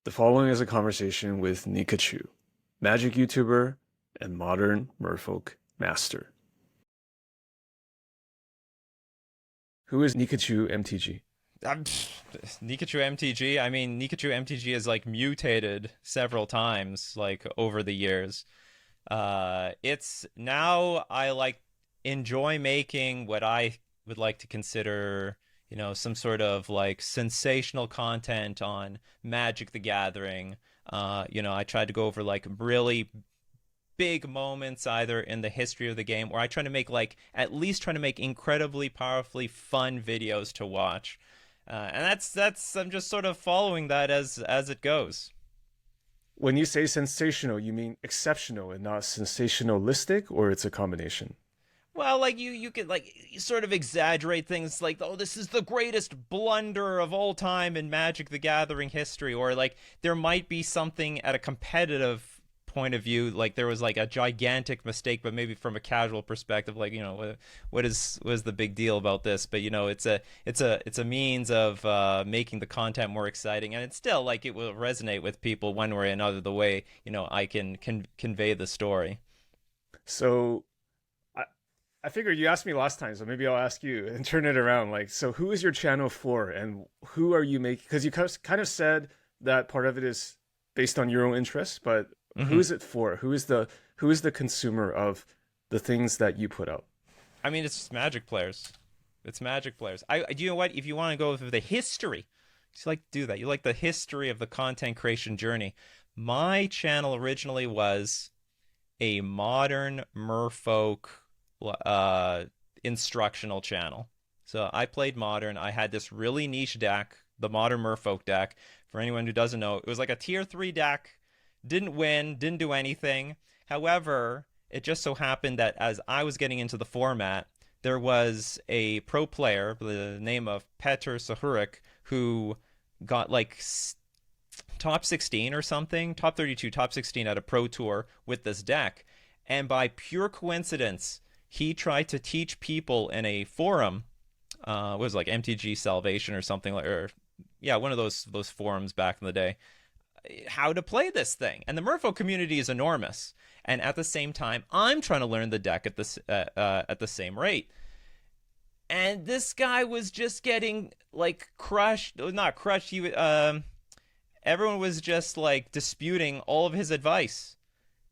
The following is a conversation with Nikachu, magic YouTuber and modern Merfolk master. Who is Nikachu MTG? Nikachu MTG. I mean, Nikachu MTG has like mutated several times, like over the years. It's now I like enjoy making what I would like to consider, some sort of like sensational content on Magic the Gathering. I tried to go over like really big moments either in the history of the game, or I try to make like at least trying to make incredibly powerfully fun videos to watch. And that's I'm just sort of following that as it goes. When you say sensational, you mean exceptional and not sensationalistic, or it's a combination? Well, like you could like you sort of exaggerate things like, oh, this is the greatest blunder of all time in Magic the Gathering history, or like there might be something at a competitive point of view, like there was like a gigantic mistake, but maybe from a casual perspective, like what is the big deal about this? But it's a means of making the content more exciting, and it's still like it will resonate with people one way or another. The way I can convey the story. So I, I figured you asked me last time, so maybe I'll ask you and turn it around. Like, so who is your channel for, and who are you making? Because you kind of said that part of it is based on your own interests, but who Hmm. is it for? Who is the consumer of the things that you put out? I mean, it's just Magic players. It's Magic players. I do you know what? If you want to go with the history, you like to do that. You like the history of the content creation journey. My channel originally was a modern Merfolk uh, instructional channel. So I played modern. I had this really niche deck, the modern Merfolk deck. For anyone who doesn't know, it was like a tier 3 deck. Didn't win, didn't do anything. However, it just so happened that as I was getting into the format, there was a pro player by the name of Petr Sahurik who got like top 16 or something, top 32, top 16 at a pro tour with this deck. And by pure coincidence, he tried to teach people in a forum, it was like MTG Salvation or something like, or yeah, one of those forums back in the day, how to play this thing. And the Merfolk community is enormous. And at the same time, I'm trying to learn the deck at the same rate. And this guy was just getting like crushed, not crushed. Everyone was just like disputing all of his advice.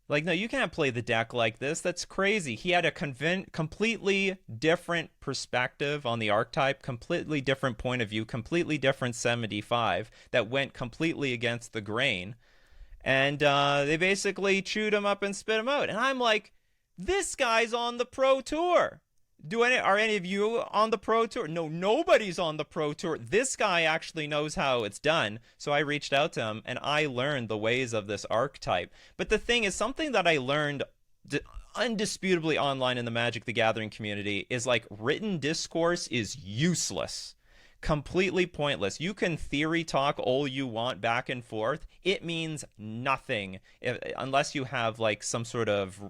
Like, no, you can't play the deck like this. That's crazy. He had a completely different perspective on the archetype, completely different point of view, completely different 75 that went completely against the grain. And they basically chewed him up and spit him out. And I'm like, this guy's on the pro tour. Are any of you on the pro tour? No, nobody's on the pro tour. This guy actually knows how it's done. So I reached out to him and I learned the ways of this archetype. But the thing is, something that I learned undisputably online in the Magic the Gathering community is like written discourse is useless, completely pointless. You can theory talk all you want back and forth. It means nothing unless you have like some sort of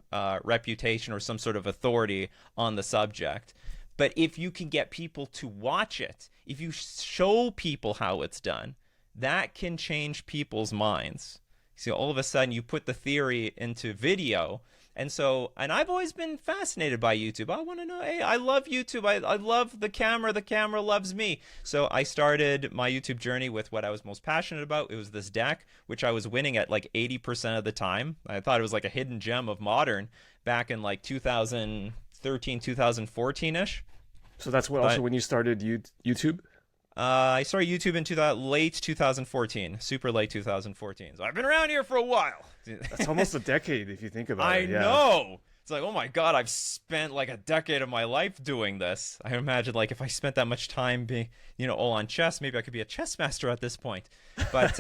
reputation or some sort of authority on the subject. But if you can get people to watch it, if you show people how it's done, that can change people's minds. So all of a sudden you put the theory into video. And I've always been fascinated by YouTube. I want to know, hey, I love YouTube. I love the camera. The camera loves me. So I started my YouTube journey with what I was most passionate about. It was this deck, which I was winning at like 80% of the time. I thought it was like a hidden gem of modern back in like 2013, 2014-ish. So that's what also But when you started YouTube. I started YouTube in late 2014, super late 2014. So I've been around here for a while. That's almost a decade if you think about I it. Yeah. know. It's like, oh my God, I've spent like a decade of my life doing this. I imagine like if I spent that much time being, all on chess, maybe I could be a chess master at this point. But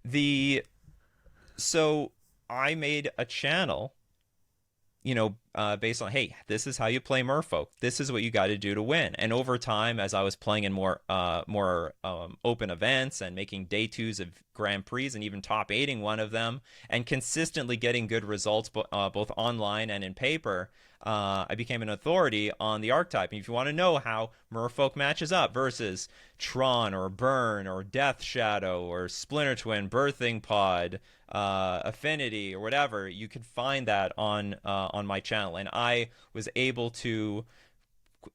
the so I made a channel, based on, hey, this is how you play Merfolk. This is what you got to do to win. And over time, as I was playing in more open events and making day twos of Grand Prix and even top eighting one of them, and consistently getting good results both online and in paper, I became an authority on the archetype. And if you want to know how Merfolk matches up versus Tron or Burn or Death Shadow or Splinter Twin, Birthing Pod, Affinity or whatever, you can find that on my channel. And I was able to,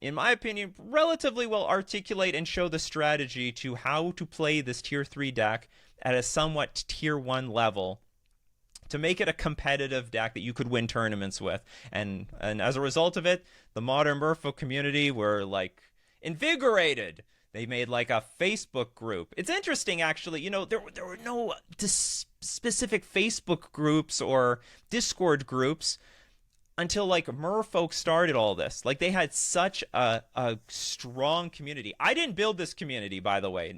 in my opinion, relatively well articulate and show the strategy to how to play this tier 3 deck at a somewhat tier 1 level to make it a competitive deck that you could win tournaments with. And as a result of it, the modern Merfolk community were like invigorated. They made like a Facebook group. It's interesting, actually. You know, there were no specific Facebook groups or Discord groups until like Merfolk started all this. Like, they had such a strong community. I didn't build this community, by the way.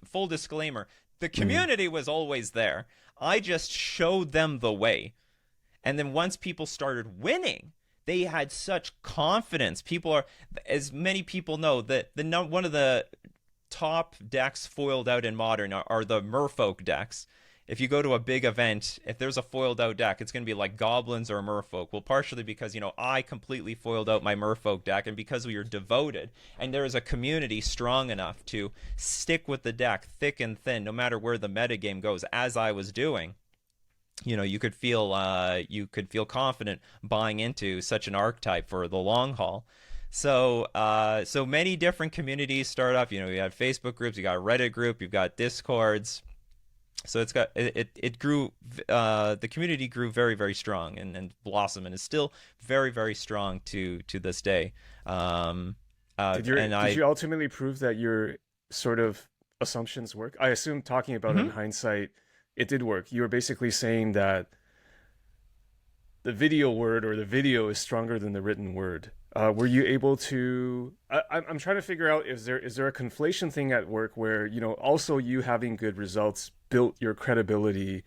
Full disclaimer, the community was always there. I just showed them the way. And then once people started winning, they had such confidence. People are, as many people know, that one of the top decks foiled out in Modern are the Merfolk decks. If you go to a big event, if there's a foiled out deck, it's going to be like Goblins or Merfolk. Well, partially because, you know, I completely foiled out my Merfolk deck, and because we are devoted, and there is a community strong enough to stick with the deck thick and thin, no matter where the metagame goes, as I was doing. You know, you could feel confident buying into such an archetype for the long haul. So many different communities start up. You know, you have Facebook groups, you got a Reddit group, you've got Discords. So it grew. The community grew very, very strong and blossomed, and is still very, very strong to this day. Did you ultimately prove that your sort of assumptions work? I assume, talking about it in hindsight, it did work. You were basically saying that the video word or the video is stronger than the written word. Were you able to? I'm trying to figure out, is there a conflation thing at work where, you know, also you having good results built your credibility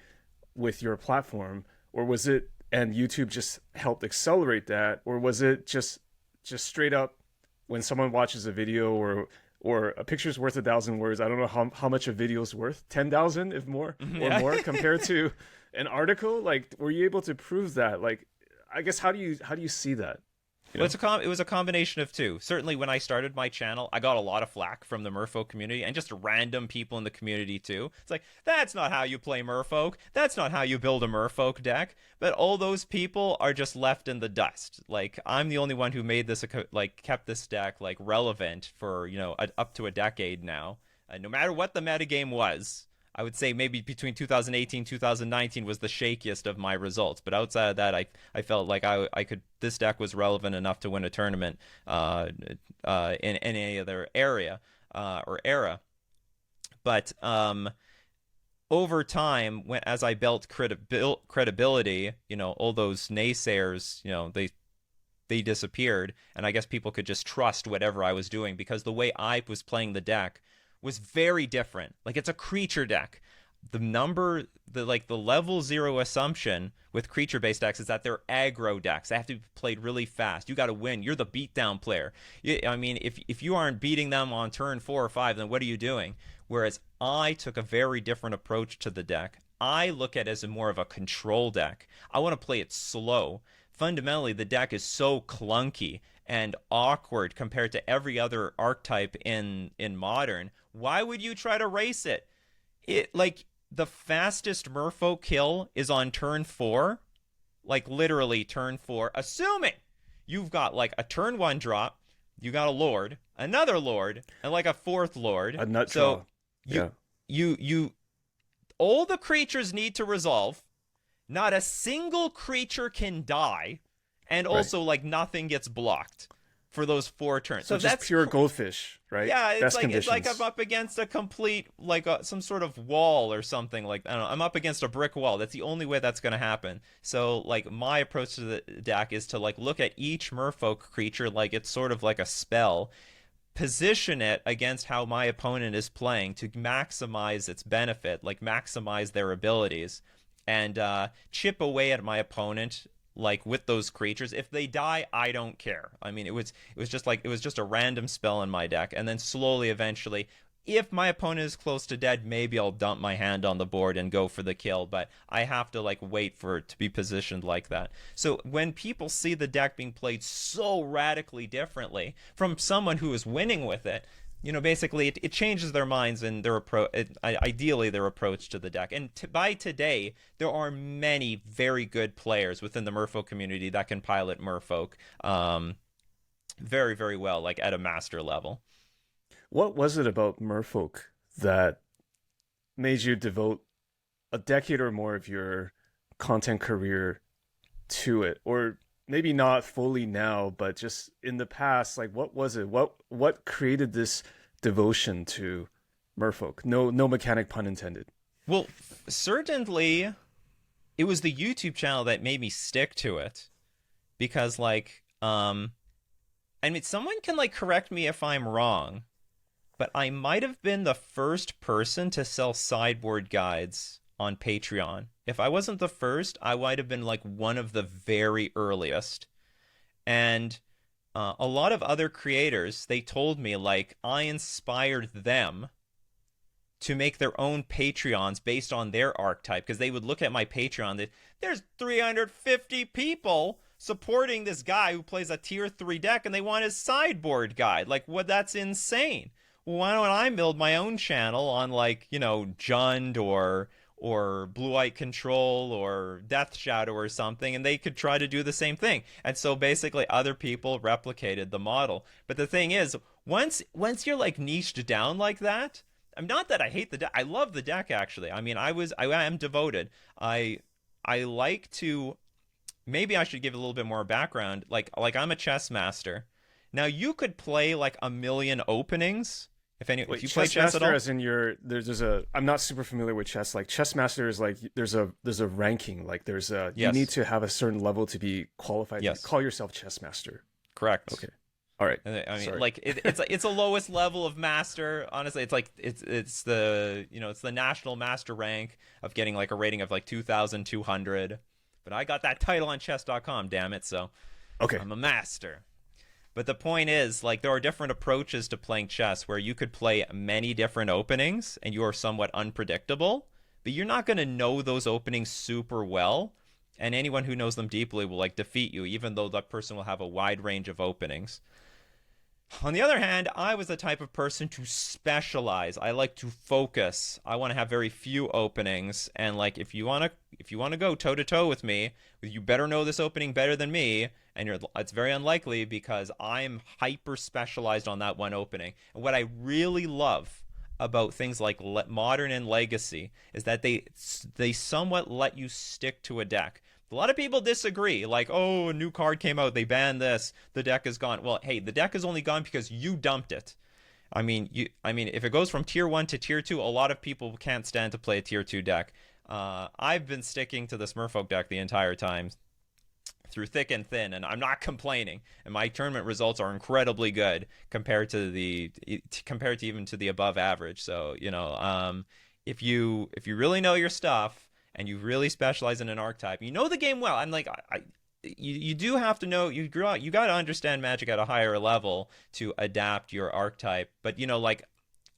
with your platform, or was it, and YouTube just helped accelerate that, or was it just straight up, when someone watches a video or a picture's worth 1,000 words? I don't know how much a video's worth, 10,000 if more or more compared to an article. Like, were you able to prove that? Like, I guess, how do you see that? Well, it was a combination of two. Certainly, when I started my channel, I got a lot of flack from the Merfolk community and just random people in the community too. It's like, that's not how you play Merfolk. That's not how you build a Merfolk deck. But all those people are just left in the dust. Like, I'm the only one who made this, like, kept this deck like relevant for, you know, up to a decade now. No matter what the metagame was. I would say maybe between 2018 2019 was the shakiest of my results, but outside of that, I felt like I could, this deck was relevant enough to win a tournament in any other area or era. But over time, as I built credibility, you know, all those naysayers, you know, they disappeared, and I guess people could just trust whatever I was doing, because the way I was playing the deck was very different. Like, it's a creature deck. The level 0 assumption with creature-based decks is that they're aggro decks. They have to be played really fast. You got to win. You're the beatdown player. I mean, if you aren't beating them on turn 4 or 5, then what are you doing? Whereas I took a very different approach to the deck. I look at it as more of a control deck. I want to play it slow. Fundamentally, the deck is so clunky and awkward compared to every other archetype in Modern. Why would you try to race it? Like, the fastest Merfolk kill is on turn 4, like literally turn 4, assuming you've got like a turn 1 drop, you got a Lord, another Lord, and like a 4th Lord. A nut draw. So you all the creatures need to resolve. Not a single creature can die, and also like nothing gets blocked for those 4 turns. So that's pure goldfish, right? Yeah, it's like I'm up against a complete, like some sort of wall or something. Like, I don't know, I'm up against a brick wall. That's the only way that's going to happen. So like, my approach to the deck is to like look at each Merfolk creature like it's sort of like a spell, position it against how my opponent is playing to maximize its benefit, like maximize their abilities, and chip away at my opponent like with those creatures. If they die, I don't care. I mean, it was just a random spell in my deck, and then slowly, eventually, if my opponent is close to dead, maybe I'll dump my hand on the board and go for the kill, but I have to like wait for it to be positioned like that. So when people see the deck being played so radically differently from someone who is winning with it, basically it changes their minds and their approach, ideally their approach to the deck. And by today, there are many very good players within the Merfolk community that can pilot Merfolk very, very well, like at a master level. What was it about Merfolk that made you devote a decade or more of your content career to it? Or maybe not fully now, but just in the past, like what was it? What created this devotion to Merfolk? No mechanic pun intended. Well, certainly it was the YouTube channel that made me stick to it because I mean someone can like correct me if I'm wrong, but I might have been the first person to sell sideboard guides on Patreon. If I wasn't the first, I might have been like one of the very earliest. And a lot of other creators, they told me like I inspired them to make their own Patreons based on their archetype, because they would look at my Patreon that there's 350 people supporting this guy who plays a tier 3 deck and they want his sideboard guide. Like, what? That's insane. Why don't I build my own channel on like, Jund or Blue-White Control or Death Shadow or something, and they could try to do the same thing. And so basically other people replicated the model. But the thing is, once you're like niched down like that, I'm not that I hate the deck. I love the deck actually. I mean, I am devoted. I like to, maybe I should give a little bit more background. Like I'm a chess master. Now you could play like a million openings. If you play chess at all, as in there's a, I'm not super familiar with chess. Like chess master is like there's a ranking. Like there's a you need to have a certain level to be qualified to call yourself chess master. Correct. Okay. All right. I mean, like it's a lowest level of master. Honestly, it's like it's the it's the national master rank of getting like a rating of like 2,200. But I got that title on chess.com. Damn it! So okay, I'm a master. But the point is, like, there are different approaches to playing chess where you could play many different openings and you are somewhat unpredictable, but you're not going to know those openings super well. And anyone who knows them deeply will like defeat you, even though that person will have a wide range of openings. On the other hand, I was the type of person to specialize. I like to focus. I want to have very few openings. And like, if you want to go toe to toe with me, you better know this opening better than me. And it's very unlikely because I'm hyper specialized on that one opening. And what I really love about things like Modern and Legacy is that they somewhat let you stick to a deck. A lot of people disagree, like, oh, a new card came out, they banned this, the deck is gone. Well, hey, the deck is only gone because you dumped it. I mean, if it goes from tier 1 to tier 2, a lot of people can't stand to play a tier 2 deck. I've been sticking to this Merfolk deck the entire time, through thick and thin, and I'm not complaining. And my tournament results are incredibly good compared to even to the above average. So, if you really know your stuff, and you really specialize in an archetype, you know the game well. I'm like, you do have to know, you got to understand Magic at a higher level to adapt your archetype. But like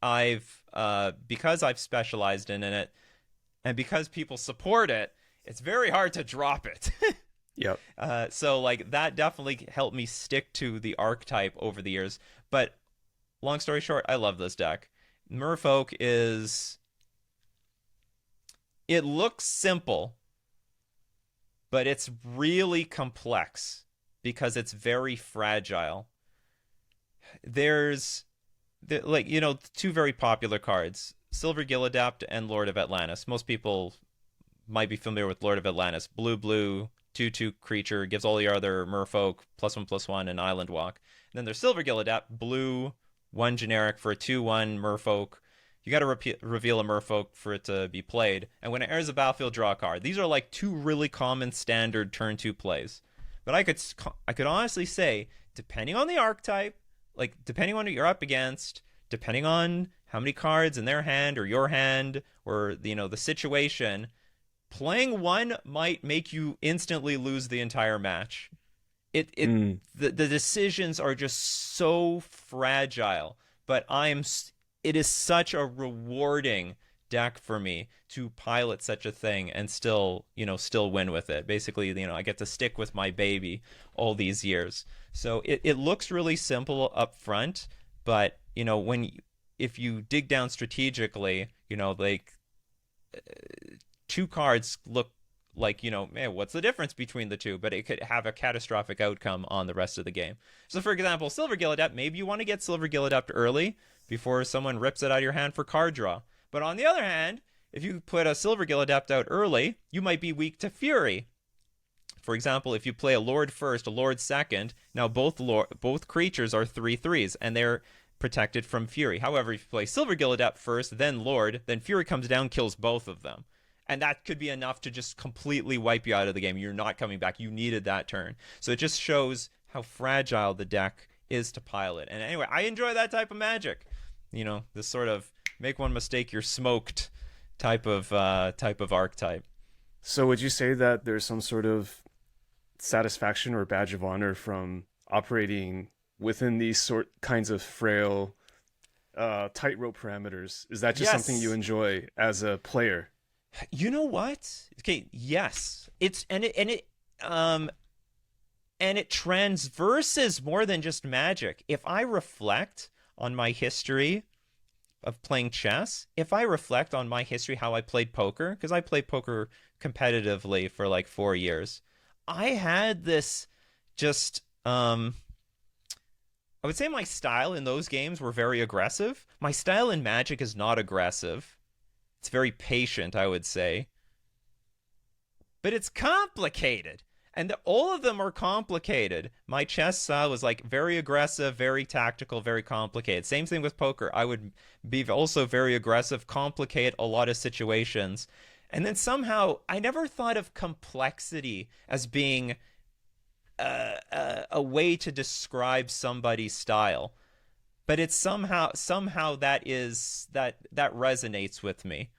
because I've specialized in it, and because people support it, it's very hard to drop it. Yep. So like that definitely helped me stick to the archetype over the years. But long story short, I love this deck. Merfolk it looks simple, but it's really complex because it's very fragile. There's two very popular cards, Silver Gill Adept and Lord of Atlantis. Most people might be familiar with Lord of Atlantis. Blue, 2/2 creature, gives all your other Merfolk +1/+1 and Island Walk. And then there's Silver Gill Adept, blue, 1 generic for a 2/1 Merfolk. You got to reveal a Merfolk for it to be played. And when it enters the battlefield, draw a card. These are like two really common standard turn 2 plays. But I could honestly say, depending on the archetype, like depending on what you're up against, depending on how many cards in their hand or your hand or the situation, playing one might make you instantly lose the entire match. Mm. The decisions are just so fragile, but it is such a rewarding deck for me to pilot such a thing and still, still win with it. Basically, I get to stick with my baby all these years. So it looks really simple up front, but if you dig down strategically, like two cards look like, man, what's the difference between the two? But it could have a catastrophic outcome on the rest of the game. So, for example, Silver Gill Adept, maybe you want to get Silver Gill Adept early before someone rips it out of your hand for card draw. But on the other hand, if you put a Silver Gill Adept out early, you might be weak to Fury. For example, if you play a Lord first, a Lord second, now both creatures are 3/3s, and they're protected from Fury. However, if you play Silver Gill Adept first, then Lord, then Fury comes down, kills both of them. And that could be enough to just completely wipe you out of the game. You're not coming back. You needed that turn. So it just shows how fragile the deck is to pilot. And anyway, I enjoy that type of magic. This sort of make one mistake, you're smoked type of archetype. So would you say that there's some sort of satisfaction or badge of honor from operating within these kinds of frail, tightrope parameters? Is that just something you enjoy as a player? You know what? Okay, yes. It transverses more than just magic. If I reflect on my history of playing chess, if I reflect on my history how I played poker, because I played poker competitively for like 4 years, I had this just I would say my style in those games were very aggressive. My style in Magic is not aggressive. It's very patient, I would say. But it's complicated. And all of them are complicated. My chess style was like very aggressive, very tactical, very complicated. Same thing with poker. I would be also very aggressive, complicate a lot of situations. And then somehow I never thought of complexity as being a way to describe somebody's style. But it's somehow that resonates with me.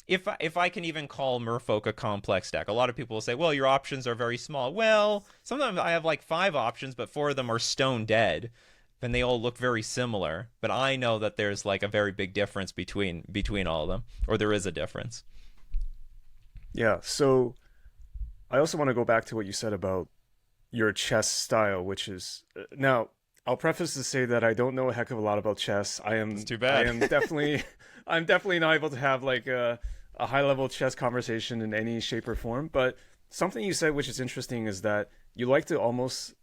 If I can even call Merfolk a complex deck. A lot of people will say, well, your options are very small. Well, sometimes I have like 5 options, but 4 of them are stone dead, and they all look very similar. But I know that there's like a very big difference between all of them, or there is a difference. Yeah, so I also want to go back to what you said about your chess style, which is now I'll preface to say that I don't know a heck of a lot about chess. It's too bad. I'm definitely not able to have like a high level chess conversation in any shape or form. But something you said, which is interesting, is that you like to almost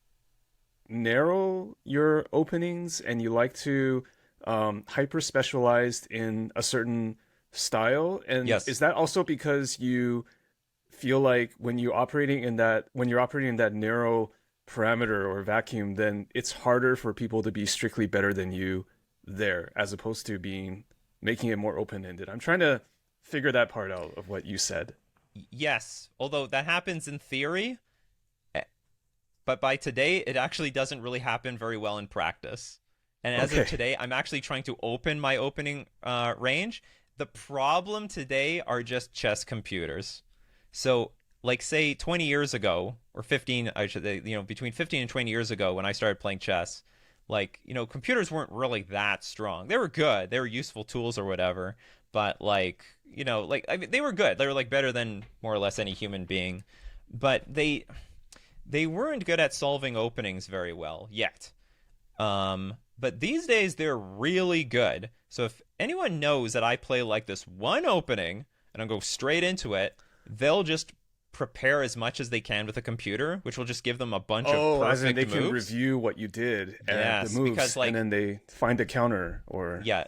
narrow your openings, and you like to hyper specialized in a certain style. And yes. Is that also because you feel like when you're operating in that narrow parameter or vacuum, then it's harder for people to be strictly better than you there, as opposed to making it more open-ended? I'm trying to figure that part out of what you said. Yes, although that happens in theory, but by today, it actually doesn't really happen very well in practice. And as of today, I'm actually trying to open my opening range. The problem today are just chess computers. So, like, say 20 years ago, or 15, I should say, between 15 and 20 years ago when I started playing chess, like, computers weren't really that strong. They were good. They were useful tools or whatever. But, like, I mean, they were good. They were, like, better than more or less any human being. But they weren't good at solving openings very well yet. But these days, they're really good. So if anyone knows that I play, like, this one opening, and I'll go straight into it, they'll just prepare as much as they can with a computer, which will just give them a bunch of perfect as in they moves. can review what you did and yes, the moves, because, like, and then they find a counter, or they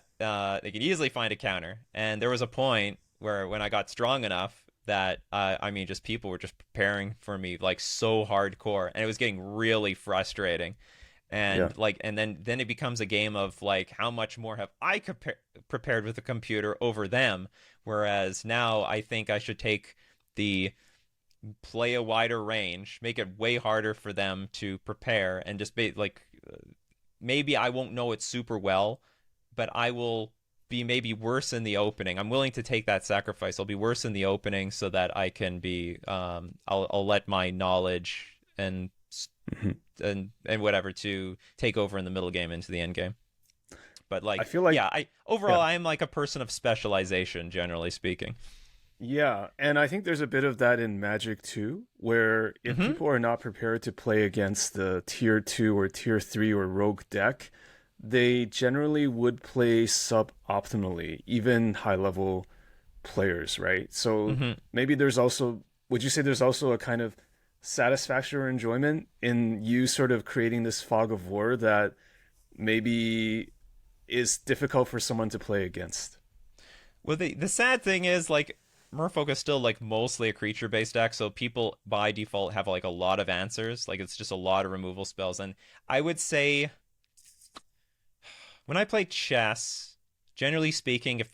could easily find a counter. And there was a point where when I got strong enough that I mean, just people were just preparing for me like so hardcore, and it was getting really frustrating. And and then it becomes a game of like, how much more have I prepared with the computer over them? Whereas now I think I should play a wider range, make it way harder for them to prepare, and just maybe I won't know it super well, but I will be maybe worse in the opening. I'm willing to take that sacrifice. I'll be worse in the opening so that I can be I'll let my knowledge Mhm. and whatever to take over in the middle game into the end game. But I like, feel like yeah, I overall yeah. I am like a person of specialization, generally speaking. Yeah, and I think there's a bit of that in Magic too, where if Hmm. people are not prepared to play against the tier 2 or tier 3 or rogue deck, they generally would play sub-optimally, even high-level players, right? So Hmm. maybe there's also, would you say there's also a kind of satisfaction or enjoyment in you sort of creating this fog of war that maybe is difficult for someone to play against? Well, the sad thing is like Merfolk is still like mostly a creature based deck, so people by default have like a lot of answers. Like it's just a lot of removal spells, and I would say when I play chess, generally speaking, if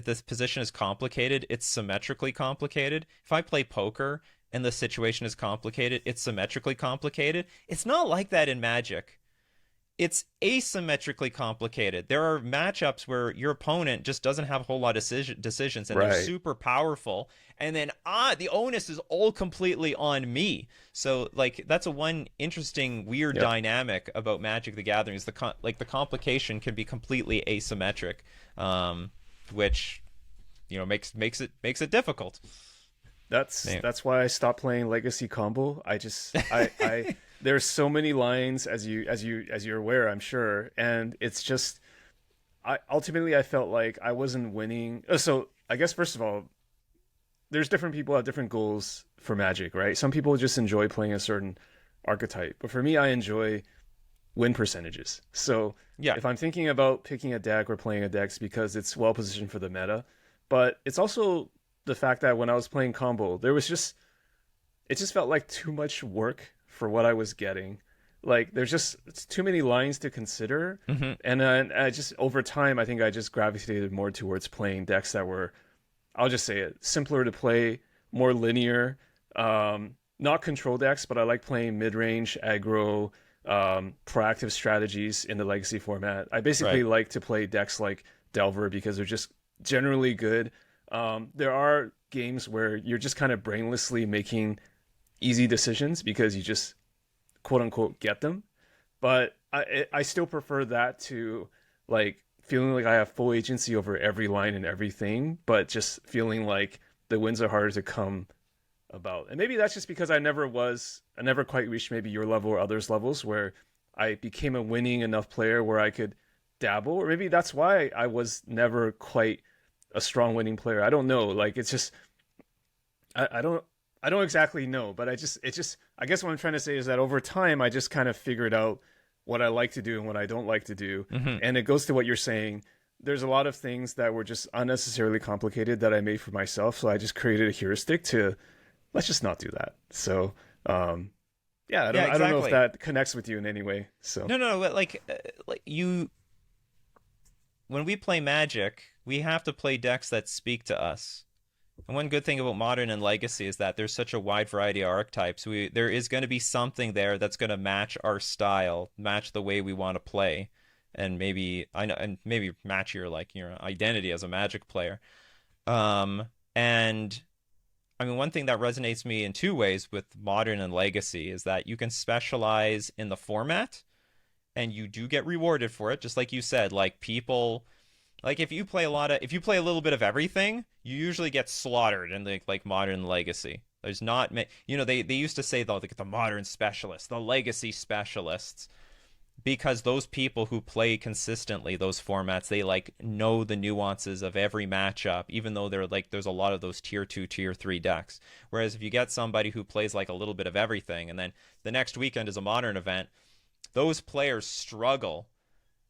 this position is complicated, it's symmetrically complicated. If I play poker and the situation is complicated, it's symmetrically complicated. It's not like that in Magic. It's asymmetrically complicated. There are matchups where your opponent just doesn't have a whole lot of decisions and they're Right. super powerful. And then the onus is all completely on me. So like that's a one interesting weird Yep. dynamic about Magic the Gathering is the complication can be completely asymmetric, which makes it difficult. That's Anyway. that's why I stopped playing Legacy Combo. I there's so many lines as you're aware, I'm sure, and it's just I ultimately I felt like I wasn't winning. So I guess first of all, there's different people have different goals for Magic, right? Some people just enjoy playing a certain archetype, but for me, I enjoy win percentages. So Yeah. if I'm thinking about picking a deck or playing a deck, it's because it's well positioned for the meta. But it's also the fact that when I was playing combo, it just felt like too much work for what I was getting. Like there's just it's too many lines to consider, Hmm. and I just over time I think I just gravitated more towards playing decks that were, I'll just say it, simpler to play, more linear. Not control decks, but I like playing mid range, aggro, proactive strategies in the legacy format. I basically Right. like to play decks like Delver because they're just generally good. There are games where you're just kind of brainlessly making easy decisions because you just quote unquote get them. But I still prefer that to like feeling like I have full agency over every line and everything, but just feeling like the wins are harder to come about. And maybe that's just because I never quite reached maybe your level or others' levels where I became a winning enough player where I could dabble, or maybe that's why I was never quite a strong winning player. I don't know. Like it's just I don't I don't exactly know, but I guess what I'm trying to say is that over time I just kind of figured out what I like to do and what I don't like to do. Hmm. And it goes to what you're saying. There's a lot of things that were just unnecessarily complicated that I made for myself, so I just created a heuristic to let's just not do that. So, yeah, Yeah, I don't know if exactly. that connects with you in any way. So, No, no, no, but like you when we play Magic, we have to play decks that speak to us. And one good thing about Modern and Legacy is that there's such a wide variety of archetypes. There is going to be something there that's going to match our style, match the way we want to play, and maybe match your identity as a Magic player. And I mean, one thing that resonates me in two ways with Modern and Legacy is that you can specialize in the format, and you do get rewarded for it, just like you said. Like people like if you play a little bit of everything, you usually get slaughtered in like Modern Legacy. There's not they used to say though like the modern specialists, the legacy specialists, because those people who play consistently those formats, they like know the nuances of every matchup, even though they're like there's a lot of those tier 2, tier 3 decks. Whereas if you get somebody who plays like a little bit of everything and then the next weekend is a modern event, those players struggle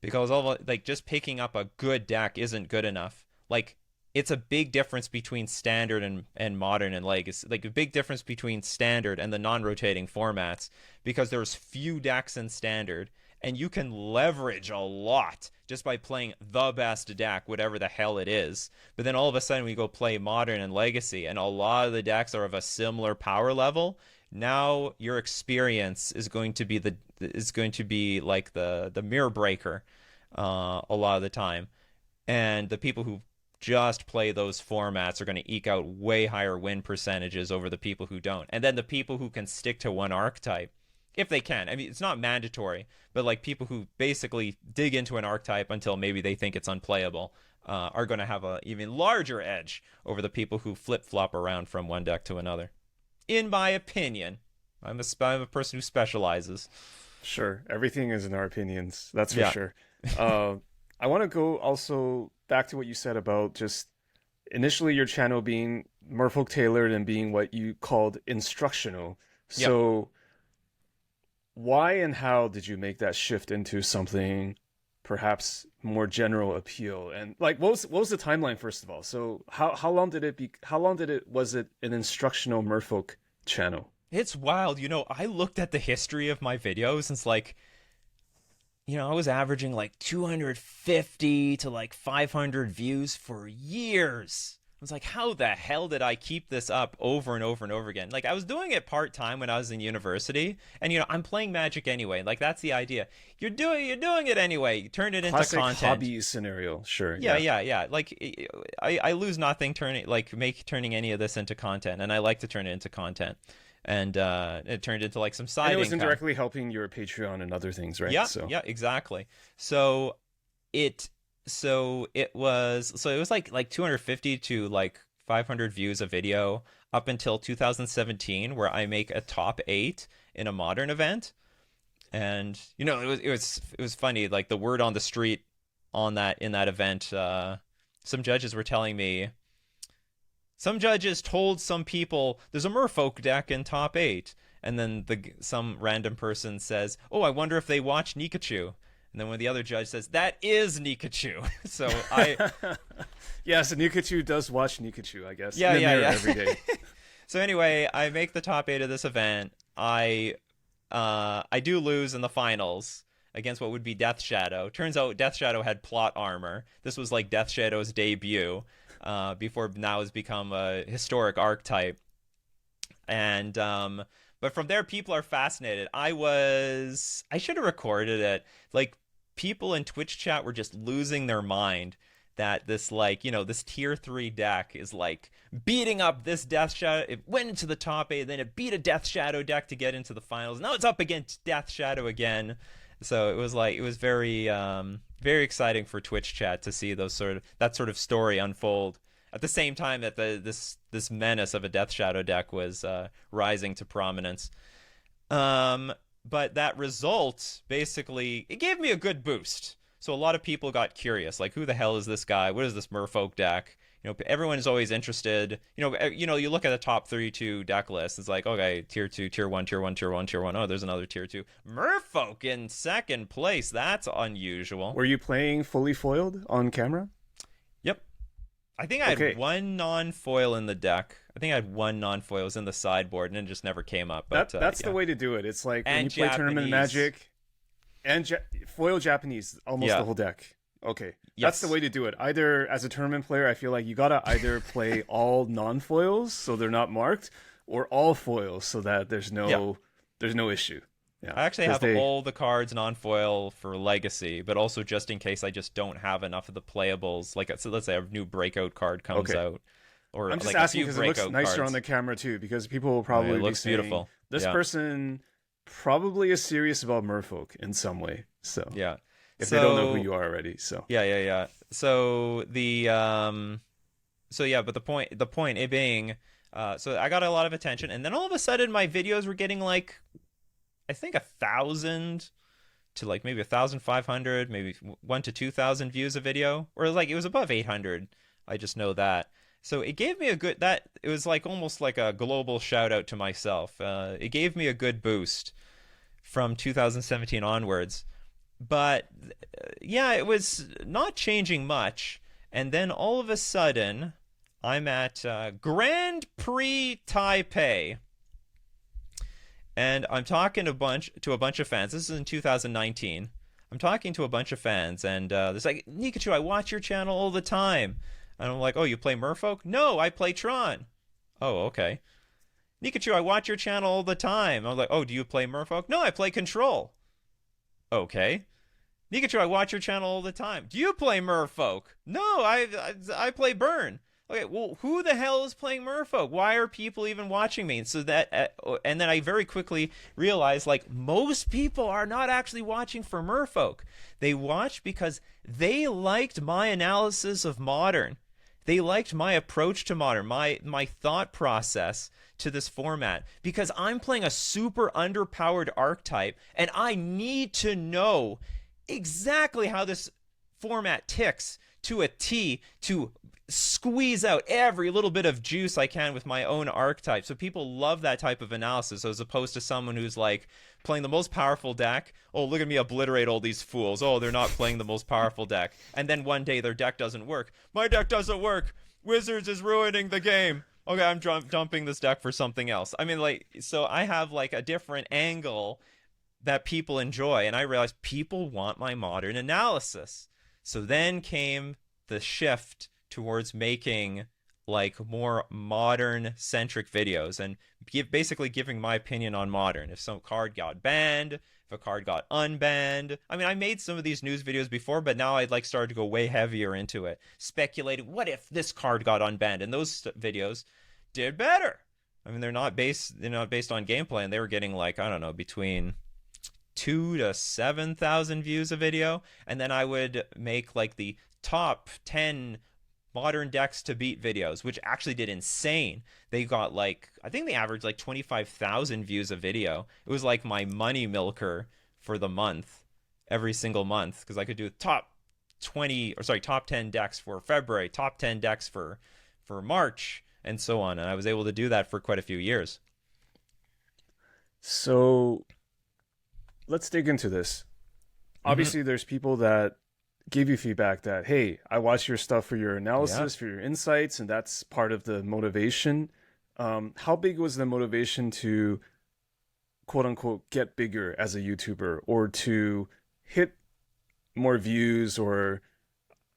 because like just picking up a good deck isn't good enough. Like it's a big difference between standard and modern and legacy. Like a big difference between standard and the non-rotating formats because there's few decks in standard and you can leverage a lot just by playing the best deck, whatever the hell it is. But then all of a sudden we go play modern and legacy and a lot of the decks are of a similar power level. Now your experience is going to be like the mirror breaker a lot of the time. And the people who just play those formats are going to eke out way higher win percentages over the people who don't. And then the people who can stick to one archetype, if they can. I mean, it's not mandatory, but like people who basically dig into an archetype until maybe they think it's unplayable, are going to have an even larger edge over the people who flip-flop around from one deck to another. In my opinion, I'm a person who specializes. Sure, everything is in our opinions. That's for Yeah. sure. I want to go also back to what you said about just initially your channel being Merfolk tailored and being what you called instructional. Yep. So why and how did you make that shift into something perhaps more general appeal? And like what was the timeline first of all? So how long did it be was it an instructional Merfolk channel? It's wild. I looked at the history of my videos and it's like, I was averaging like 250 to like 500 views for years. I was like, how the hell did I keep this up over and over and over again? Like, I was doing it part-time when I was in university, and I'm playing Magic anyway. Like, that's the idea. You're doing it anyway. You turn it into Classic content. hobby scenario, sure. Yeah. Like, I lose nothing turning any of this into content, and I like to turn it into content. And it turned into like some side and it was income. indirectly helping your Patreon and other things, right? Yeah, yeah, exactly. So it was like 250 to like 500 views a video up until 2017, where I make a top 8 in a modern event. And it was funny, like the word on the street in that event, some judges were telling me, some judges told some people there's a Merfolk deck in top 8, and then some random person says, "Oh, I wonder if they watch Nikachu." And then when the other judge says, "That is Nikachu." So yes, Nikachu does watch Nikachu, I guess. Yeah, every day. So anyway, I make the top 8 of this event. I do lose in the finals against what would be Death Shadow. Turns out Death Shadow had plot armor. This was like Death Shadow's debut, before now has become a historic archetype. And but from there, people are fascinated. I should have recorded it. Like, people in Twitch chat were just losing their mind that this, like, this tier 3 deck is like beating up this Death Shadow. It went into the top 8, then it beat a Death Shadow deck to get into the finals. Now it's up against Death Shadow again. So it was very very exciting for Twitch chat to see that sort of story unfold at the same time that this menace of a Death Shadow deck was rising to prominence. But that result, basically, it gave me a good boost. So a lot of people got curious, like, who the hell is this guy? What is this Merfolk deck? Everyone is always interested. You look at the top 32 deck list. It's like, okay, tier 2, tier 1, tier 1, tier 1, tier 1. Oh, there's another tier 2. Merfolk in second place. That's unusual. Were you playing fully foiled on camera? Yep. I think I had one non-foil in the deck. I think I had one non-foil. It was in the sideboard, and it just never came up. But that's the way to do it. It's like when you play Japanese. tournament Magic and foil Japanese, almost the whole deck. Okay. Yes. That's the way to do it. Either as a tournament player, I feel like you gotta either play all non-foils so they're not marked, or all foils so that there's no issue. Yeah. I actually have all the cards non-foil for Legacy, but also just in case I just don't have enough of the playables. Like, so let's say a new breakout card comes out. Or I'm just like asking because it looks nicer cards on the camera too, because people will probably be saying, beautiful. This person probably is serious about Merfolk in some way. So yeah. If they don't know who you are already, so yeah. So but the point it being, so I got a lot of attention, and then all of a sudden my videos were getting like, I think 1,000 to like maybe 1,500, maybe 1 to 2,000 views a video, or like it was above 800. I just know that. So it gave me it was like almost like a global shout out to myself. It gave me a good boost from 2017 onwards. But yeah, it was not changing much. And then all of a sudden, I'm at Grand Prix Taipei, and I'm talking to a bunch of fans. This is in 2019. I'm talking to a bunch of fans, and it's like, Nikachu, I watch your channel all the time. And I'm like, oh, you play Merfolk? No, I play Tron. Oh, okay. Nikachu, I watch your channel all the time. I'm like, oh, do you play Merfolk? No, I play Control. Okay. Nikachu, I watch your channel all the time. Do you play Merfolk? No, I play Burn. Okay, well, who the hell is playing Merfolk? Why are people even watching me? And so that, and then I very quickly realized, like, most people are not actually watching for Merfolk. They watch because they liked my analysis of Modern. They liked my approach to Modern, my thought process to this format, because I'm playing a super underpowered archetype, and I need to know exactly how this format ticks to a T to squeeze out every little bit of juice I can with my own archetype. So people love that type of analysis as opposed to someone who's like playing the most powerful deck. Oh, look at me obliterate all these fools. Oh, they're not playing the most powerful deck. And then one day their deck doesn't work. My deck doesn't work. Wizards is ruining the game. Okay, I'm dumping this deck for something else. I mean, like, so I have like a different angle that people enjoy, and I realized people want my modern analysis. So then came the shift towards making like more modern centric videos and basically giving my opinion on modern. If some card got banned, if a card got unbanned. I mean, I made some of these news videos before, but now I'd like started to go way heavier into it, speculating what if this card got unbanned, and those videos did better. I mean, they're not based on gameplay, and they were getting like, I don't know, between 2 to 7,000 views a video, and then I would make like the top 10 modern decks to beat videos, which actually did insane. They got like, I think they averaged like 25,000 views a video. It was like my money milker for the month, every single month, because I could do top 10 decks for February, top 10 decks for March, and so on. And I was able to do that for quite a few years. So let's dig into this. Obviously, there's people that give you feedback that, hey, I watch your stuff for your analysis, for your insights, and that's part of the motivation. How big was the motivation to, quote unquote, get bigger as a YouTuber, or to hit more views? Or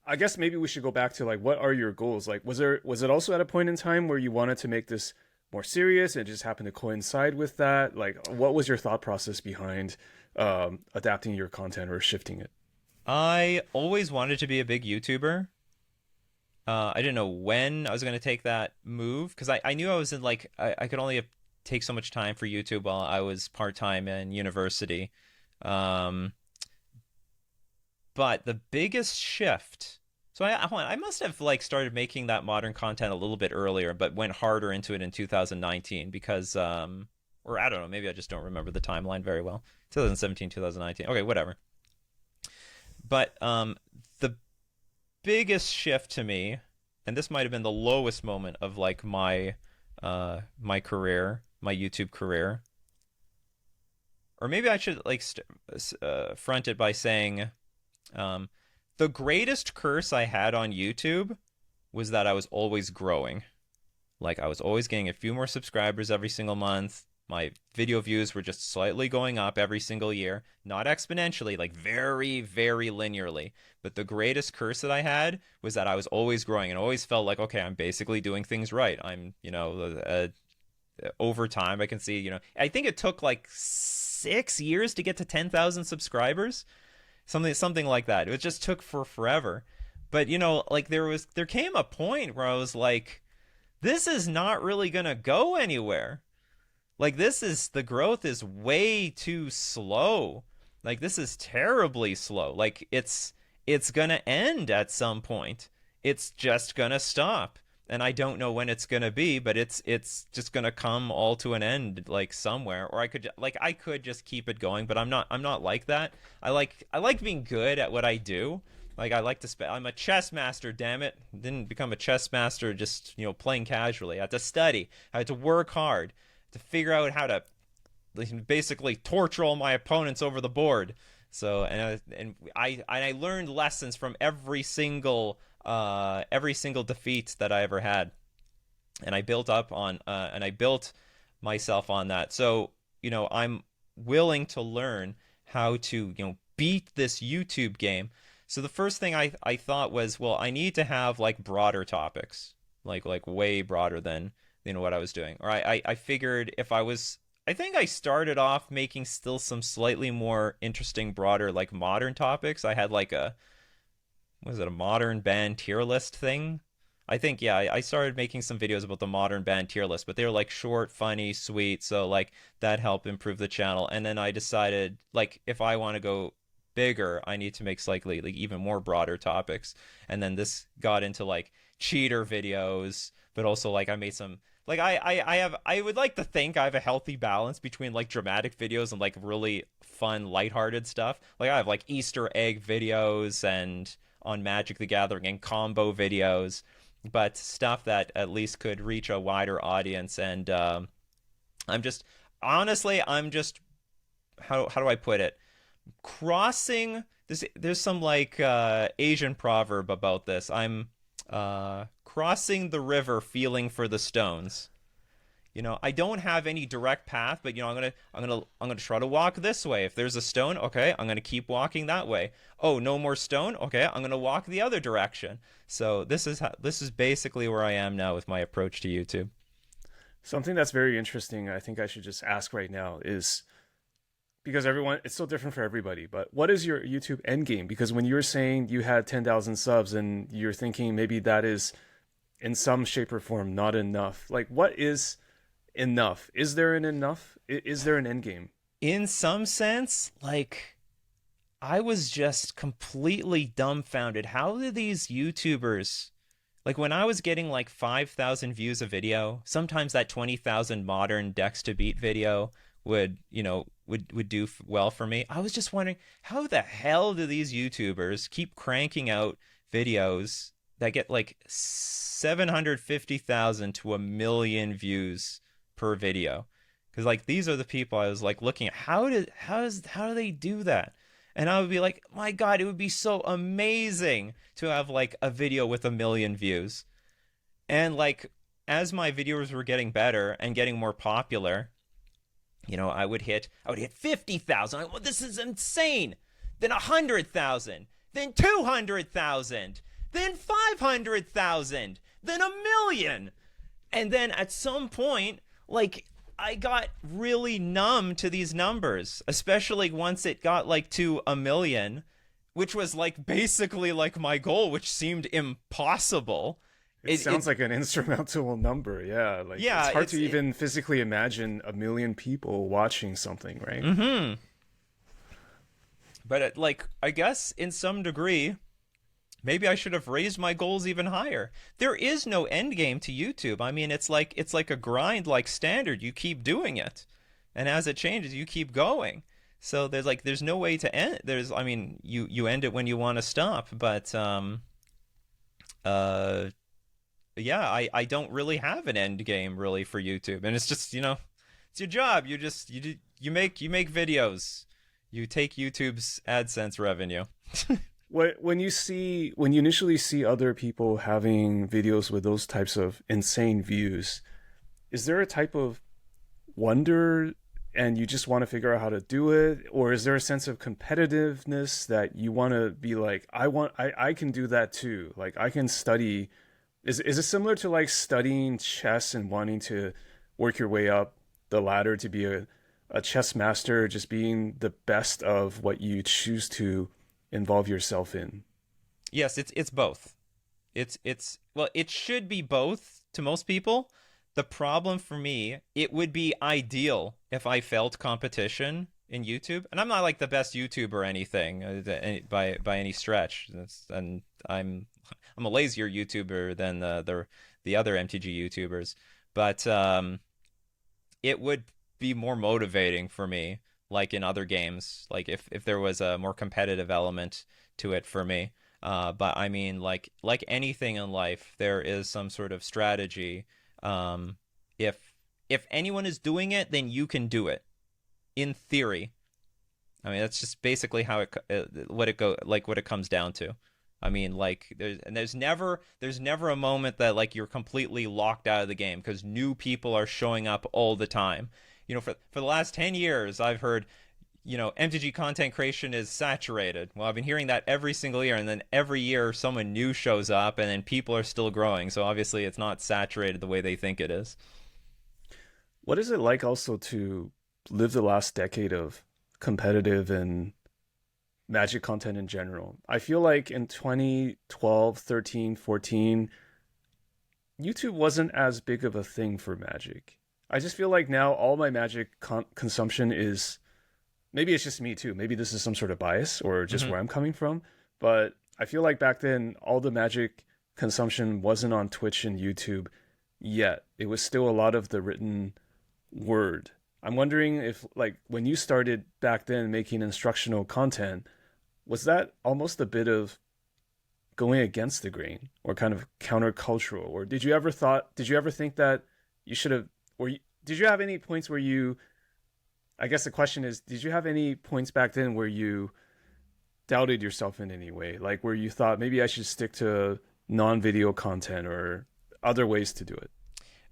I guess maybe we should go back to like, what are your goals? Like, was it also at a point in time where you wanted to make this more serious and it just happened to coincide with that? Like, what was your thought process behind adapting your content or shifting it? I always wanted to be a big YouTuber. I didn't know when I was going to take that move, because I knew I was in like, I could only take so much time for YouTube while I was part-time in university. But the biggest shift, so I must have like started making that modern content a little bit earlier, but went harder into it in 2019 because, or I don't know, maybe I just don't remember the timeline very well. 2017, 2019. Okay, whatever. But the biggest shift to me, and this might have been the lowest moment of like my career, my YouTube career, or maybe I should like front it by saying, the greatest curse I had on YouTube was that I was always growing. Like, I was always getting a few more subscribers every single month. My video views were just slightly going up every single year, not exponentially, like very, very linearly. But the greatest curse that I had was that I was always growing and always felt like, okay, I'm basically doing things right. I'm, over time, I can see, I think it took like 6 years to get to 10,000 subscribers, something like that. It just took forever. But, like there came a point where I was like, this is not really going to go anywhere. Like, the growth is way too slow. Like, this is terribly slow. Like, it's gonna end at some point. It's just gonna stop. And I don't know when it's gonna be, but it's just gonna come all to an end, like, somewhere. Or I could just keep it going, but I'm not like that. I like being good at what I do. Like, I like to I'm a chess master, damn it. Didn't become a chess master just, playing casually. I had to study. I had to work hard to figure out how to basically torture all my opponents over the board. So and I learned lessons from every single defeat that I ever had, and I built myself on that. So I'm willing to learn how to beat this YouTube game. So the first thing I thought was, well, I need to have like broader topics, like way broader than what I was doing. Or I figured if I I think I started off making still some slightly more interesting, broader, like modern topics. I had like a was it a modern band tier list thing? I think yeah, I started making some videos about the modern band tier list, but they were like short, funny, sweet, so like that helped improve the channel. And then I decided like if I want to go bigger, I need to make slightly like even more broader topics. And then this got into like cheater videos, but also like I made some like I have I would like to think I have a healthy balance between like dramatic videos and like really fun, lighthearted stuff. Like I have like Easter egg videos and on Magic the Gathering and combo videos, but stuff that at least could reach a wider audience. And I'm just honestly, I'm just how do I put it? Crossing this. There's some like Asian proverb about this. I'm crossing the river, feeling for the stones. You know, I don't have any direct path, but you know, I'm gonna try to walk this way. If there's a stone, okay, I'm gonna keep walking that way. Oh, no more stone, okay, I'm gonna walk the other direction. So this is basically where I am now with my approach to YouTube. Something that's very interesting, I think I should just ask right now is because everyone, it's so different for everybody, but what is your YouTube end game? Because when you were saying you had 10,000 subs and you're thinking maybe that is in some shape or form not enough, like what is enough? Is there an enough? Is there an end game? In some sense, like I was just completely dumbfounded. How do these YouTubers, like when I was getting like 5,000 views a video, sometimes that 20,000 modern Dex to beat video would, you know, would do well for me. I was just wondering, how the hell do these YouTubers keep cranking out videos that get like 750,000 to a million views per video? Because like these are the people I was like looking at. How do they do that? And I would be like, my God, it would be so amazing to have like a video with a million views. And like as my videos were getting better and getting more popular, you know, I would hit 50,000. Well, this is insane. Then 100,000, then 200,000, then 500,000, then a million. And then at some point, like I got really numb to these numbers, especially once it got like to a million, which was like basically like my goal, which seemed impossible. It sounds like an insurmountable number. Yeah. Like Yeah, it's hard to even physically imagine a million people watching something, right? Mm-hmm. But like I guess in some degree, maybe I should have raised my goals even higher. There is no end game to YouTube. I mean, it's like a grind like standard. You keep doing it. And as it changes, you keep going. So there's no way to end. There's I mean, you end it when you want to stop, but uh yeah, I don't really have an end game really for YouTube. And it's just, you know, it's your job. You make videos. You take YouTube's AdSense revenue. When you initially see other people having videos with those types of insane views, is there a type of wonder and you just want to figure out how to do it, or is there a sense of competitiveness that you want to be like, I can do that too, like I can study. Is it similar to like studying chess and wanting to work your way up the ladder to be a chess master, just being the best of what you choose to involve yourself in? Yes, it's both. It's well, it should be both to most people. The problem for me, it would be ideal if I felt competition in YouTube, and I'm not like the best YouTuber or anything by any stretch. And I'm a lazier YouTuber than the other MTG YouTubers, but it would be more motivating for me, like in other games, like if there was a more competitive element to it for me. But I mean, like anything in life, there is some sort of strategy. If anyone is doing it, then you can do it. In theory, I mean that's just basically how what it comes down to. I mean, like there's never a moment that like you're completely locked out of the game because new people are showing up all the time. You know, for the last 10 years, I've heard, you know, MTG content creation is saturated. Well, I've been hearing that every single year, and then every year someone new shows up, and then people are still growing. So obviously, it's not saturated the way they think it is. What is it like also to lived the last decade of competitive and Magic content in general. I feel like in 2012, 13, 14, YouTube wasn't as big of a thing for Magic. I just feel like now all my Magic consumption is, maybe it's just me too. Maybe this is some sort of bias or just Hmm. where I'm coming from. But I feel like back then, all the Magic consumption wasn't on Twitch and YouTube yet. It was still a lot of the written word. I'm wondering if, like, when you started back then making instructional content, was that almost a bit of going against the grain or kind of countercultural? Or did you ever think that you should have, did you have any points where you, I guess the question is, did you have any points back then where you doubted yourself in any way? Like where you thought maybe I should stick to non-video content or other ways to do it?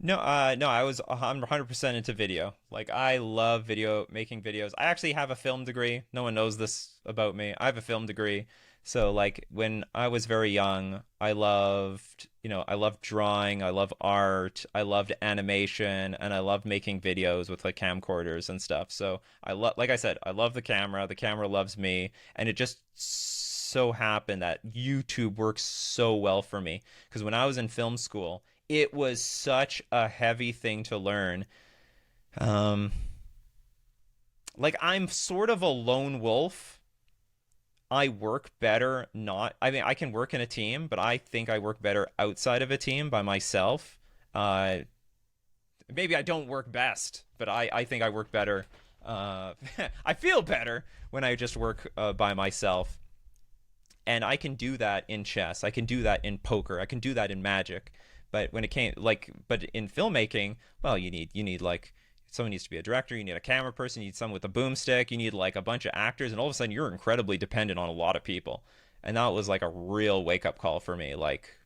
No, no, I'm 100% into video. Like I love video, making videos. I actually have a film degree. No one knows this about me. I have a film degree. So like when I was very young, I loved drawing, I love art, I loved animation, and I loved making videos with like camcorders and stuff. So like I said, I love the camera. The camera loves me, and it just so happened that YouTube works so well for me because when I was in film school, it was such a heavy thing to learn. Um, like I'm sort of a lone wolf. I work better not. I mean, I can work in a team, but I think I work better outside of a team by myself. Uh, maybe I don't work best, but I think I work better. I feel better when I just work by myself, and I can do that in chess. I can do that in poker. I can do that in Magic. But when it came but in filmmaking, well, you need like someone needs to be a director, you need a camera person, you need someone with a boomstick, you need like a bunch of actors, and all of a sudden you're incredibly dependent on a lot of people. And that was like a real wake up call for me. Like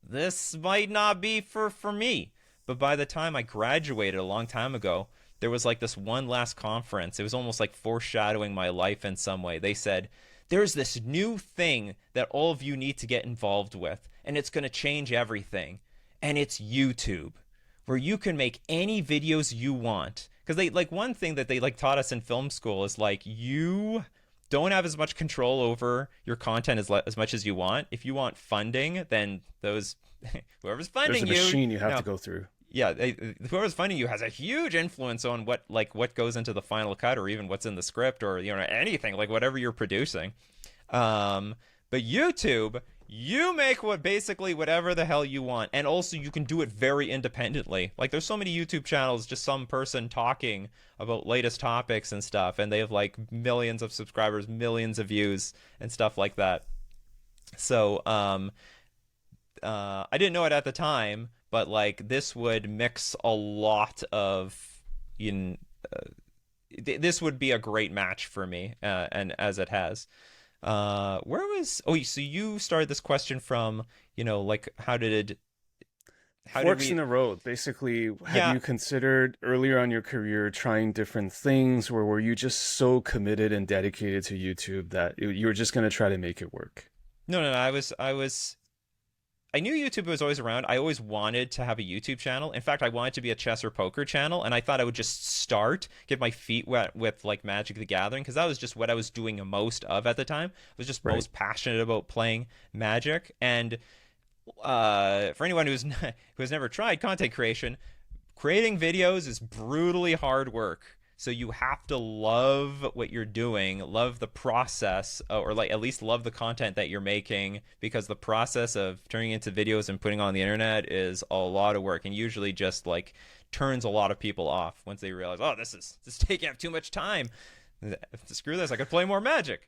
this might not be for me. But by the time I graduated a long time ago, there was like this one last conference. It was almost like foreshadowing my life in some way. They said, there's this new thing that all of you need to get involved with, and it's going to change everything. And it's YouTube, where you can make any videos you want. Because they like one thing that they like taught us in film school is like you don't have as much control over your content as much as you want. If you want funding, then those whoever's There's funding a you machine you have now, to go through. yeah, whoever's funding you has a huge influence on what goes into the final cut or even what's in the script or anything like whatever you're producing. Um, but YouTube, you make basically whatever the hell you want, and also you can do it very independently. Like there's so many YouTube channels, just some person talking about latest topics and stuff, and they have like millions of subscribers, millions of views, and stuff like that. So I didn't know it at the time, but like this would mix a lot of in. This would be a great match for me, and as it has. Where was? Oh, so you started this question from, like how did Forks we? in the road. Basically, have Yeah, you considered earlier on your career trying different things, or were you just so committed and dedicated to YouTube that you were just going to try to make it work? no, no, no. I knew YouTube was always around. I always wanted to have a YouTube channel. In fact, I wanted to be a chess or poker channel, and I thought I would just start, get my feet wet with like Magic the Gathering, because that was just what I was doing most of at the time. I was just Right. most passionate about playing Magic. And for anyone who has never tried content creation, creating videos is brutally hard work. So you have to love what you're doing, love the process, or like at least love the content that you're making, because the process of turning into videos and putting on the internet is a lot of work and usually just like turns a lot of people off once they realize, oh, this is taking up too much time. Screw this, I could play more Magic.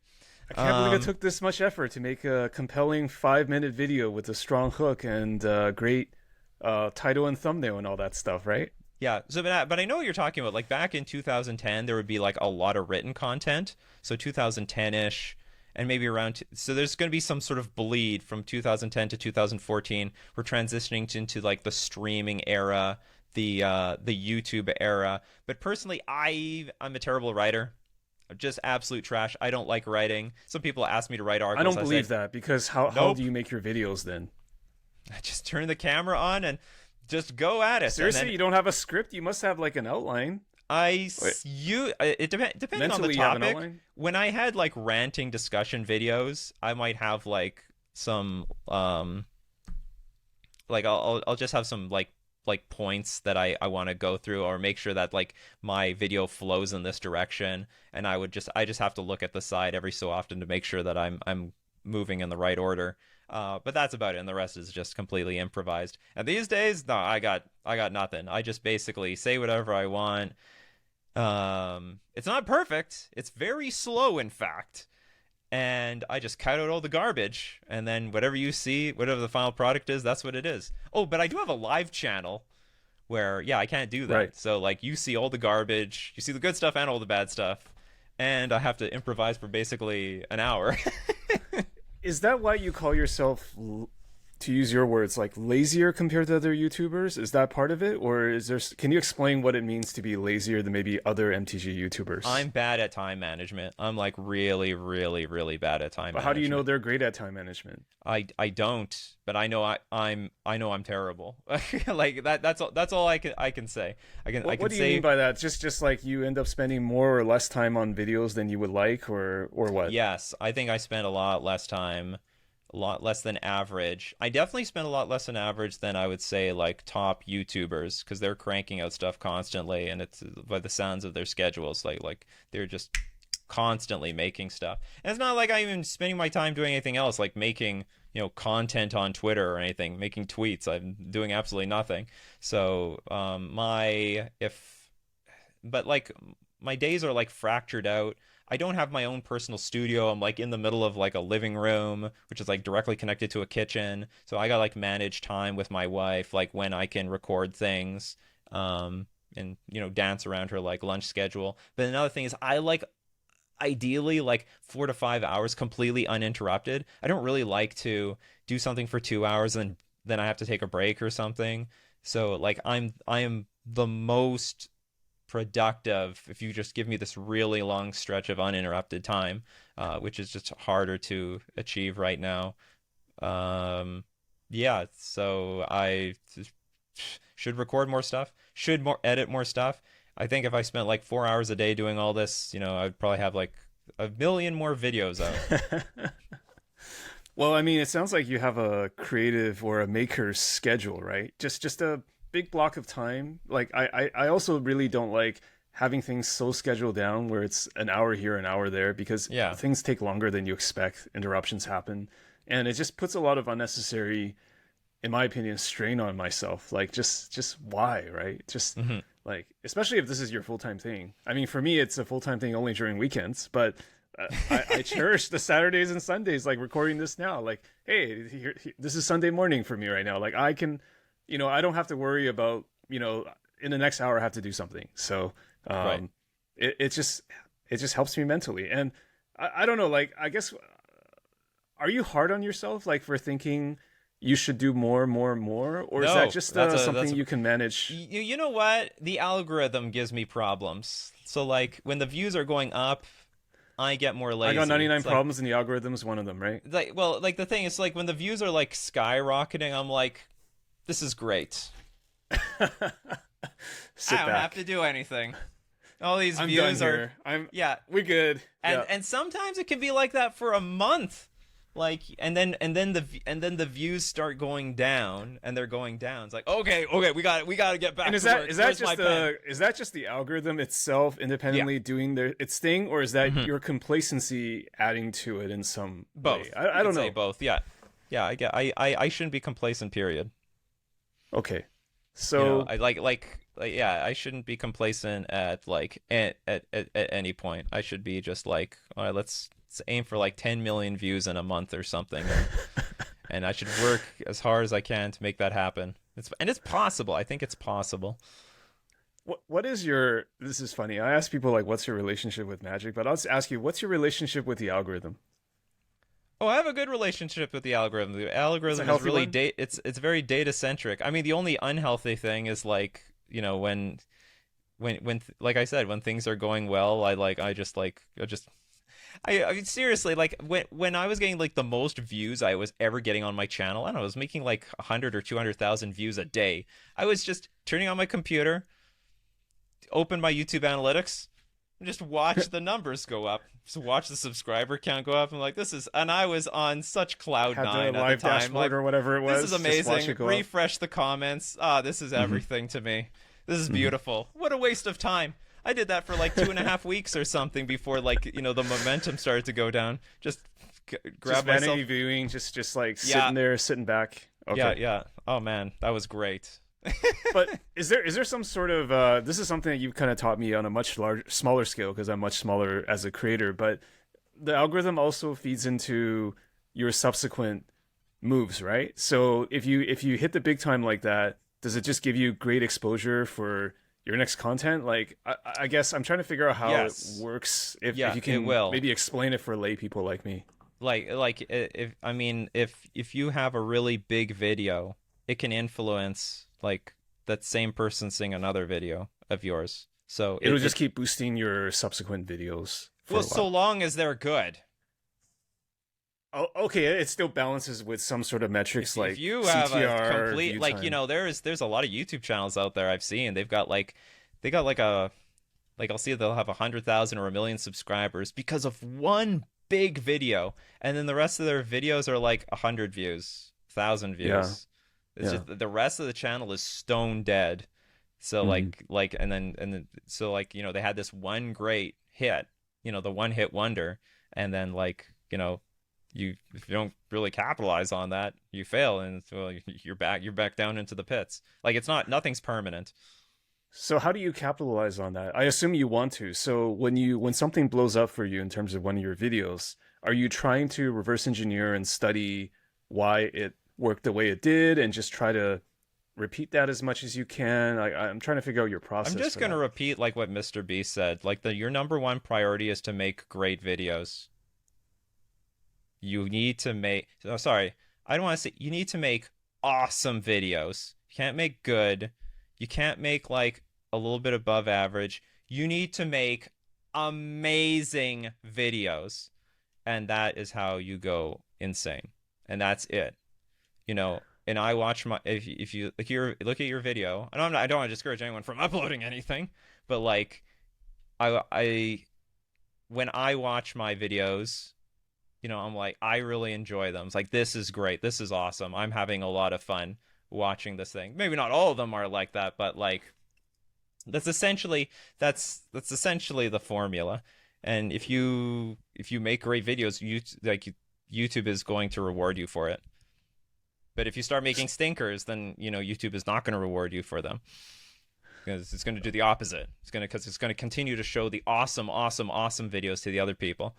I can't believe it Um, took this much effort to make a compelling 5-minute video with a strong hook and great title and thumbnail and all that stuff, right? Yeah, so but I know what you're talking about. Like back in 2010, there would be like a lot of written content. So 2010-ish, and maybe around. So there's going to be some sort of bleed from 2010 to 2014. We're transitioning into like the streaming era, the YouTube era. But personally, I'm a terrible writer. I'm just absolute trash. I don't like writing. Some people ask me to write I articles. don't I believe said, that because how do nope. you make your videos then? I just turn the camera on and just go at it. And Seriously, then you don't have a script? You must have like an outline. Wait, Depending on the mentally you have an topic. outline? When I had like ranting discussion videos, I might have like some like I'll just have some like points that I want to go through, or make sure that like my video flows in this direction, and I just have to look at the side every so often to make sure that I'm moving in the right order. But that's about it, and the rest is just completely improvised. And these days, no, I got nothing. I just basically say whatever I want. It's not perfect. It's very slow, in fact. And I just cut out all the garbage, and then whatever you see, whatever the final product is, that's what it is. Oh, but I do have a live channel where, yeah, I can't do that. Right. So like, you see all the garbage, you see the good stuff and all the bad stuff, and I have to improvise for basically an hour. Is that why you call yourself, to use your words, like lazier compared to other YouTubers? Is that part of it, or is there? Can you explain what it means to be lazier than maybe other MTG YouTubers? I'm bad at time management. I'm like really, really, really bad at time But management. how do you know they're great at time management? I don't, but I know I'm terrible. Like that's all I can say. What do you mean by that? Just like you end up spending more or less time on videos than you would like, or what? Yes, I think I spent a lot less time, a lot less than average. I definitely spent a lot less than average than I would say like top YouTubers, because they're cranking out stuff constantly, and it's by the sounds of their schedules, like they're just constantly making stuff. And it's not like I'm even spending my time doing anything else, like making, content on Twitter or anything, making tweets. I'm doing absolutely nothing. So but like my days are like fractured out. I don't have my own personal studio. I'm like in the middle of like a living room, which is like directly connected to a kitchen. So I got like manage time with my wife, like when I can record things, and dance around her like lunch schedule. But another thing is, I like ideally like 4 to 5 hours completely uninterrupted. I don't really like to do something for 2 hours and then I have to take a break or something. So like I am the most productive if you just give me this really long stretch of uninterrupted time, which is just harder to achieve right now. Yeah, so I should record more stuff, should more edit more stuff. I think if I spent like 4 hours a day doing all this, I'd probably have like a million more videos out. Well, I mean, it sounds like you have a creative or a maker's schedule, right? Just a big block of time. Like I also really don't like having things so scheduled down where it's an hour here, an hour there, because Yeah. things take longer than you expect. Interruptions happen, and it just puts a lot of unnecessary, in my opinion, strain on myself. Like just why, right? Just Hmm. like, especially if this is your full-time thing. I mean, for me, it's a full-time thing only during weekends, but I cherish the Saturdays and Sundays, like recording this now. Like, hey, this is Sunday morning for me right now. Like, I can, I don't have to worry about, in the next hour I have to do something. So, Right. it just helps me mentally. And I don't know, like, I guess, are you hard on yourself, like, for thinking you should do more, more, more, or is that No, just that's something a you can manage? you know what? The algorithm gives me problems. So like when the views are going up, I get more I got lazy. 99 It's like problems, and the algorithm is one of them, right? like the thing is, like when the views are like skyrocketing, I'm like, this is great. Sit I don't have back. to do anything. All these I'm done views are here. yeah, We good. and Yeah. and sometimes it can be like that for a month. Like and then the views start going down, and they're going down. It's like, okay, we got to get back And is to that work. is that Where's my pen? is that just the algorithm itself independently doing its thing, or is that Mhm. your complacency adding to it in some Both. way? You I don't could say know. both. Yeah. Yeah, I shouldn't be complacent, period. Okay, You know, so yeah, I shouldn't be complacent at like at any point. I should be just like, all right, let's aim for like 10 million views in a month or something. And I should work as hard as I can to make that happen. It's possible. I think it's possible. what is your? This is funny. I ask people like, "What's your relationship with Magic?" But I'll just ask you, "What's your relationship with the algorithm?" Oh, I have a good relationship with the algorithm. The It's a algorithm is healthy really one. it's very data centric. I mean, the only unhealthy thing is like, like I said, when things are going well, I mean, seriously, like when I was getting like the most views I was ever getting on my channel, I don't know, I was making like 100 or 200,000 views a day. I was just turning on my computer, open my YouTube analytics and just watch the numbers go up. Just watch the subscriber count go up. I'm like, this is, and I was on such cloud Had nine the at live the time. dashboard Like, or whatever it was. this is just watch amazing. it go up. Refresh the comments. This is everything to me. This is beautiful. What a waste of time. I did that for like 2.5 weeks or something before, like, you know, the momentum started to go down. Just grab Just myself. vanity viewing, just like sitting there, sitting back. Okay. Yeah. Oh man, that was great. But is there some sort of this is something that you've kind of taught me on a much smaller scale because I'm much smaller as a creator, but the algorithm also feeds into your subsequent moves, right? So if you hit the big time like that, does it just give you great exposure for your next content? Like I guess I'm trying to figure out how it works. If you can maybe explain it for lay people like me. Like if you have a really big video, it can influence like that same person seeing another video of yours. So it'll just keep boosting your subsequent videos. Well, so long as they're good. Oh, okay. It still balances with some sort of metrics like if you CTR, have a complete, like, time. you know, there's a lot of YouTube channels out there I've seen. They got like I'll see they'll have 100,000 or 1 million subscribers because of one big video, and then the rest of their videos are like 100 views, 1,000 views. Yeah. It's just the rest of the channel is stone dead. So so like, you know, they had this one great hit, you know, the one hit wonder, and then like, you know, if you don't really capitalize on that, you fail, and well, you're back down into the pits. Like, nothing's permanent. So how do you capitalize on that? I assume you want to. So when something blows up for you in terms of one of your videos, are you trying to reverse engineer and study why it worked the way it did and just try to repeat that as much as you can? I'm trying to figure out your process. I'm just going to repeat like what Mr. B said. Like your number one priority is to make great videos. You need to make, I don't want to say, you need to make awesome videos. You can't make good. You can't make like a little bit above average. You need to make amazing videos. And that is how you go insane. And that's it. You know, and I watch my, if you look at your video, and I don't want to discourage anyone from uploading anything, but like when I watch my videos, you know, I'm like, I really enjoy them. It's like, this is great. This is awesome. I'm having a lot of fun watching this thing. Maybe not all of them are like that, but like that's essentially the formula. And if you make great videos, YouTube is going to reward you for it. But if you start making stinkers, then, you know, YouTube is not going to reward you for them, because it's going to do the opposite. Because it's going to continue to show the awesome videos to the other people.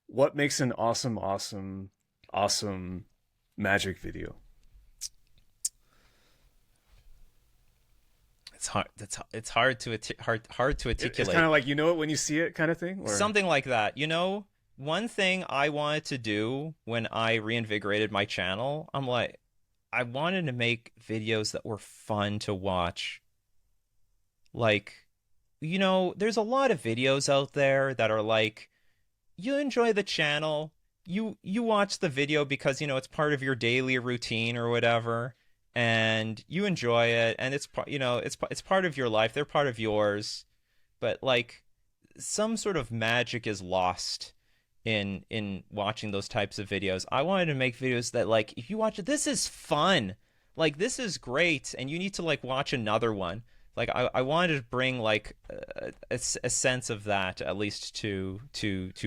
What makes an awesome magic video? It's hard to articulate. It's kind of like, you know it when you see it kind of thing? Or? Something like that. You know, one thing I wanted to do when I reinvigorated my channel, I'm like, I wanted to make videos that were fun to watch. Like, you know, there's a lot of videos out there that are like, you enjoy the channel, you watch the video because, you know, it's part of your daily routine or whatever, and you enjoy it, and it's part of your life. They're part of yours, but like some sort of magic is lost in watching those types of videos. I wanted to make videos that, like, if you watch it, this is fun, like this is great, and you need to like watch another one. Like I wanted to bring like a sense of that, at least to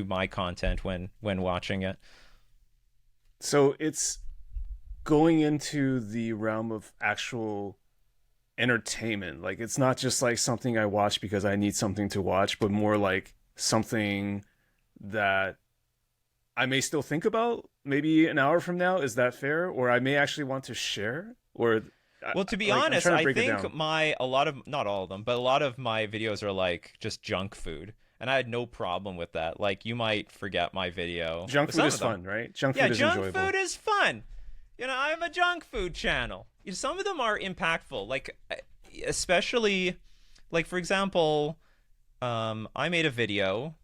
my content when watching it. So it's going into the realm of actual entertainment. Like, it's not just like something I watch because I need something to watch, but more like something that I may still think about maybe an hour from now. Is that fair? Or I may actually want to share? Or well, to be like, honest, I think not all of them, but a lot of my videos are like just junk food, and I had no problem with that. Like, you might forget my video. Junk food is fun, right? Junk food is enjoyable. Yeah, junk food is fun. You know, I have a junk food channel. Some of them are impactful, like especially, like for example, I made a video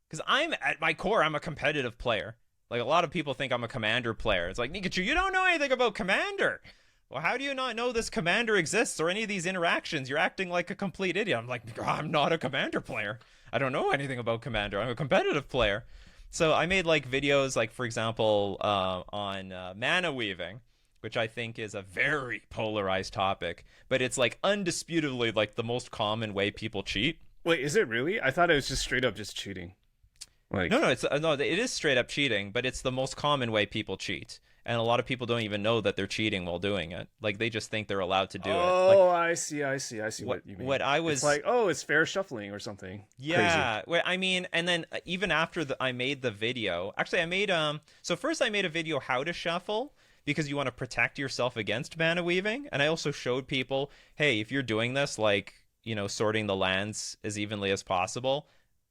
because at my core, I'm a competitive player. Like, a lot of people think I'm a Commander player. It's like, Nikachu, you don't know anything about Commander. well, how do you not know this commander exists or any of these interactions? You're acting like a complete idiot. I'm like, I'm not a commander player. I don't know anything about commander. I'm a competitive player. So I made like videos, like for example, on mana weaving, which I think is a very polarized topic, but it's like undisputably like the most common way people cheat. Wait, is it really? I thought it was just straight up just cheating. No, Like, no, it's no, it is straight up cheating, but it's the most common way people cheat. And a lot of people don't even know that they're cheating while doing it. Like they just think they're allowed to do it. Like oh, I see, what you mean. what I was It's like, oh, it's fair shuffling or something. yeah, well, I mean, and then even after I made the video, actually I made so first I made a video how to shuffle because you want to protect yourself against mana weaving, and I also showed people, hey, if you're doing this, like, you know, sorting the lands as evenly as possible,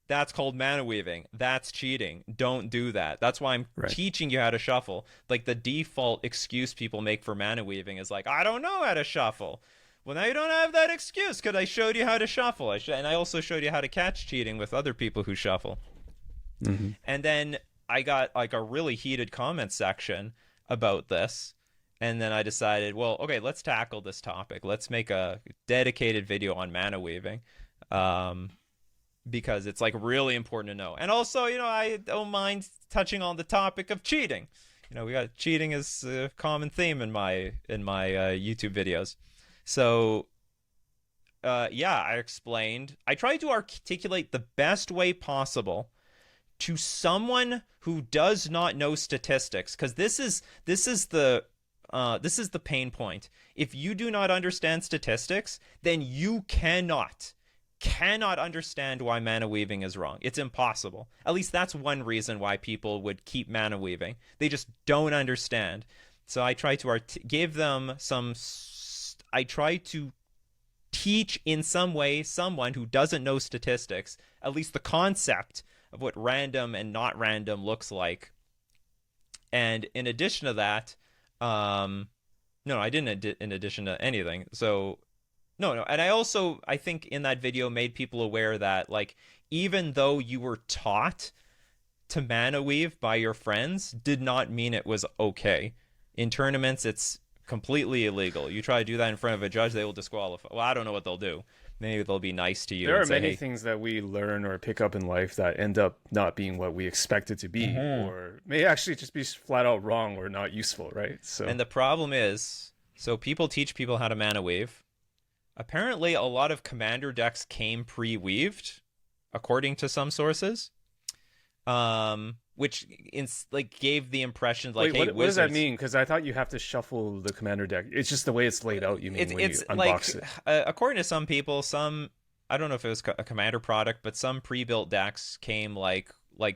that's called mana weaving. That's cheating. Don't do that. That's why I'm Right. teaching you how to shuffle. Like the default excuse people make for mana weaving is like, I don't know how to shuffle. Well, now you don't have that excuse because I showed you how to shuffle. And I also showed you how to catch cheating with other people who shuffle. Mm-hmm. And then I got like a really heated comment section about this. And then I decided, well, okay, let's tackle this topic. Let's make a dedicated video on mana weaving. Because it's like really important to know. And also, you know, I don't mind touching on the topic of cheating. You know, we got cheating as a common theme in my YouTube videos. So yeah, I explained. I tried to articulate the best way possible to someone who does not know statistics, because this is the pain point. If you do not understand statistics, then you cannot understand why mana weaving is wrong. It's impossible. At least that's one reason why people would keep mana weaving. They just don't understand. So I try to give them some. I try to teach in some way someone who doesn't know statistics at least the concept of what random and not random looks like. And in addition to that, no, I didn't. In addition to anything, so. No, and I think in that video made people aware that, like, even though you were taught to mana weave by your friends, did not mean it was okay. In tournaments, it's completely illegal. You try to do that in front of a judge, they will disqualify. Well, I don't know what they'll do. Maybe they'll be nice to you. There are and say, many hey, things that we learn or pick up in life that end up not being what we expect it to be, or may actually just be flat out wrong or not useful, right? So, and the problem is, so people teach people how to mana weave. Apparently, a lot of commander decks came pre-weaved, according to some sources, which gave the impression like, wait, hey, what does that wizards. mean? Because I thought you have to shuffle the commander deck. It's just the way it's laid out. You mean when It's you like, unbox it? according to some people, I don't know if it was a commander product, but some pre-built decks came like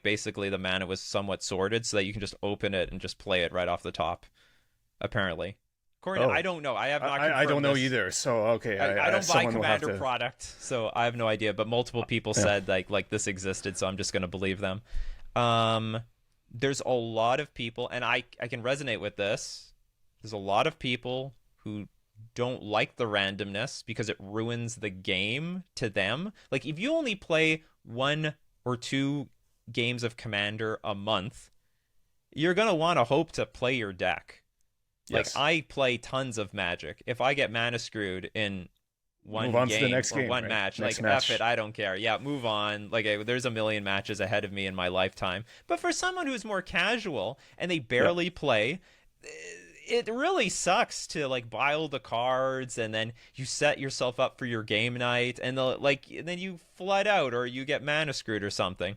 basically the mana was somewhat sorted so that you can just open it and just play it right off the top. Apparently. I don't know. I have not. I don't know this. either. So okay, I don't buy someone will have commander to... product, so I have no idea. But multiple people said like this existed, so I'm just gonna believe them. There's a lot of people, and I can resonate with this. There's a lot of people who don't like the randomness because it ruins the game to them. Like if you only play 1 or 2 games of Commander a month, you're gonna want to hope to play your deck. Like, Yes. I play tons of Magic. If I get mana screwed in one Move on to the game next or game, one right? match, Next like, match. F it, I don't care. Yeah, move on. Like, there's a million matches ahead of me in my lifetime. But for someone who's more casual and they barely play, it really sucks to, like, buy all the cards and then you set yourself up for your game night and, then you flood out or you get mana screwed or something.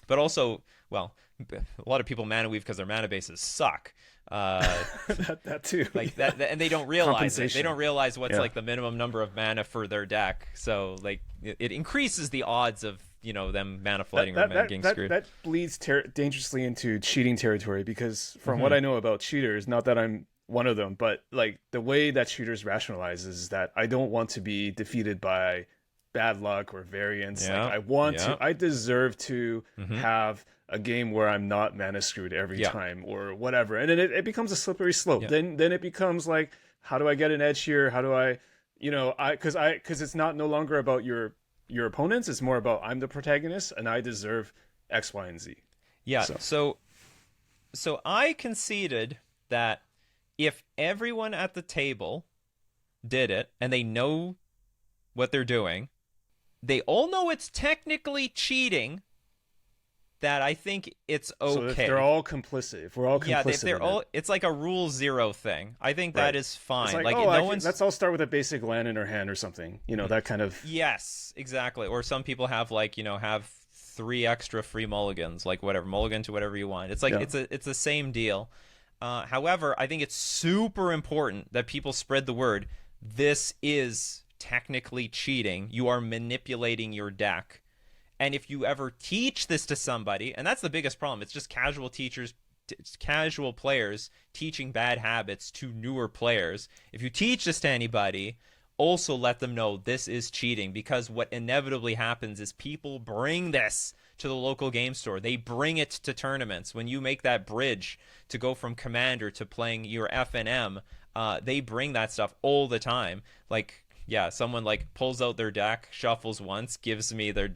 But also, well, a lot of people mana weave because their mana bases suck. that too. Like that, and they don't realize it. Compensation. They don't realize what's like the minimum number of mana for their deck. So like it increases the odds of them mana flooding or mana getting screwed. That bleeds dangerously into cheating territory because from what I know about cheaters, not that I'm one of them, but like the way that cheaters rationalize is that I don't want to be defeated by bad luck or variance. Yeah. Like I deserve to have a game where I'm not mana screwed every time or whatever. And then it becomes a slippery slope. Then it becomes like, how do I get an edge here? How do I, because it's not no longer about your opponents. It's more about I'm the protagonist and I deserve X, Y, and Z. Yeah. So I conceded that if everyone at the table did it and they know what they're doing, they all know it's technically cheating, that I think it's okay. So if they're all complicit, if we're all yeah, complicit, if they're all, it's like a rule zero thing. I think that right. is fine. It's like, like oh, no one's. let's all start with a basic land in our hand or something. You know, that kind of. Yes, exactly. Or some people have like, have 3 extra free mulligans, like whatever, mulligan to whatever you want. It's like Yeah. it's the same deal. However, I think it's super important that people spread the word. This is technically cheating. You are manipulating your deck. And if you ever teach this to somebody, and that's the biggest problem, it's just casual teachers, casual players teaching bad habits to newer players. If you teach this to anybody, also let them know this is cheating, because what inevitably happens is people bring this to the local game store. They bring it to tournaments. When you make that bridge to go from Commander to playing your FNM, they bring that stuff all the time. Like, yeah, someone like pulls out their deck, shuffles once, gives me their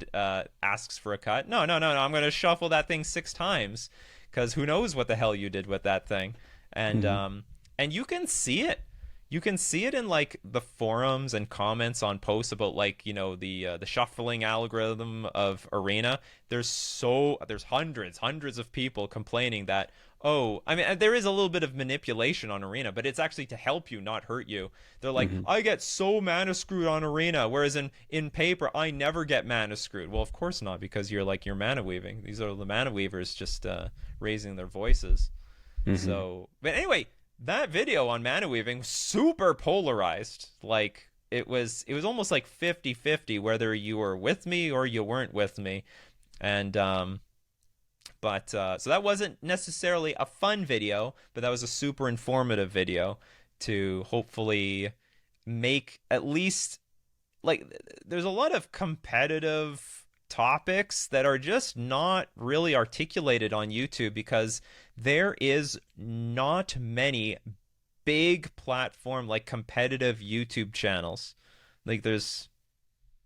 asks for a cut. No, I'm going to shuffle that thing 6 times, because who knows what the hell you did with that thing. And and you can see it. You can see it in like the forums and comments on posts about like, the shuffling algorithm of Arena. There's hundreds of people complaining that, oh, I mean, there is a little bit of manipulation on Arena, but it's actually to help you, not hurt you. They're like, I get so mana screwed on Arena, whereas in paper I never get mana screwed. Well, of course not, because you're mana weaving. These are the mana weavers just raising their voices. So, but anyway, that video on mana weaving was super polarized. Like it was almost like 50-50 whether you were with me or you weren't with me. And but so that wasn't necessarily a fun video, but that was a super informative video to hopefully make at least, like, there's a lot of competitive topics that are just not really articulated on YouTube, because there is not many big platform like competitive YouTube channels. Like there's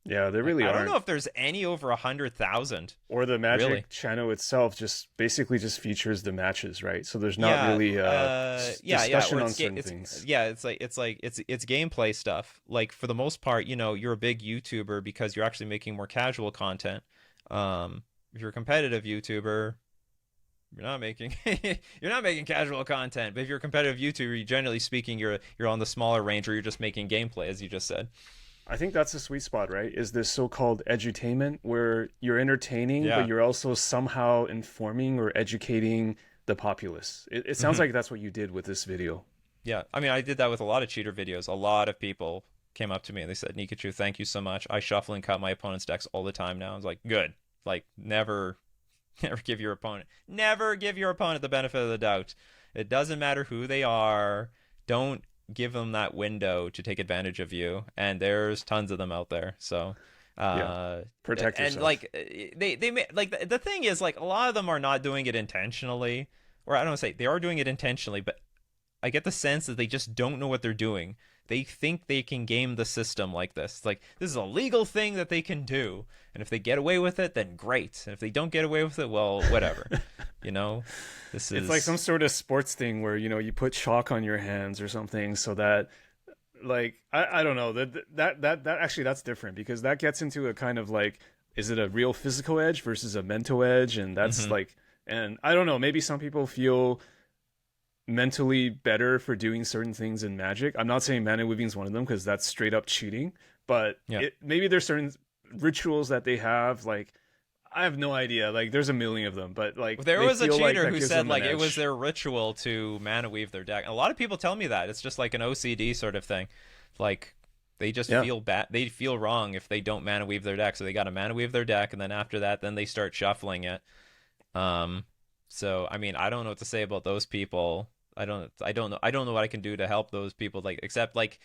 there really I aren't. don't know if there's any over 100,000. Or the Magic really. channel itself just features the matches, right? So there's not really discussion on certain things. Yeah, it's gameplay stuff. Like for the most part, you're a big YouTuber because you're actually making more casual content. If you're a competitive YouTuber, you're not making casual content. But if you're a competitive YouTuber, generally speaking, you're on the smaller range, or you're just making gameplay, as you just said. I think that's the sweet spot, right? Is this so-called edutainment, where you're entertaining, but you're also somehow informing or educating the populace. It sounds like that's what you did with this video. Yeah, I mean, I did that with a lot of cheater videos. A lot of people came up to me and they said, Nikachu, thank you so much. I shuffle and cut my opponent's decks all the time now. I was like, good. Like, never give your opponent the benefit of the doubt. It doesn't matter who they are. Don't give them that window to take advantage of you, and there's tons of them out there. So protect yourself. And like they like the thing is, like, a lot of them are not doing it intentionally, or I don't want to say they are doing it intentionally, but I get the sense that they just don't know what they're doing. They think they can game the system like this. Like, this is a legal thing that they can do, and if they get away with it, then great. And if they don't get away with it, well, whatever. This is... It's like some sort of sports thing where, you put chalk on your hands or something so that, like, I don't know, that actually, that's different, because that gets into a kind of like, is it a real physical edge versus a mental edge? And that's like, and I don't know, maybe some people feel mentally better for doing certain things in Magic. I'm not saying mana weaving is one of them, because that's straight up cheating, but maybe there's certain rituals that they have, like, I have no idea, like, there's a million of them, but like, there was a cheater who said like it edge. was their ritual to mana weave their deck. And a lot of people tell me that it's just like an OCD sort of thing, like they just feel bad, they feel wrong if they don't mana weave their deck, so they got to mana weave their deck, and then after that, then they start shuffling it. So I mean, I don't know what to say about those people. I don't know what I can do to help those people, like, except like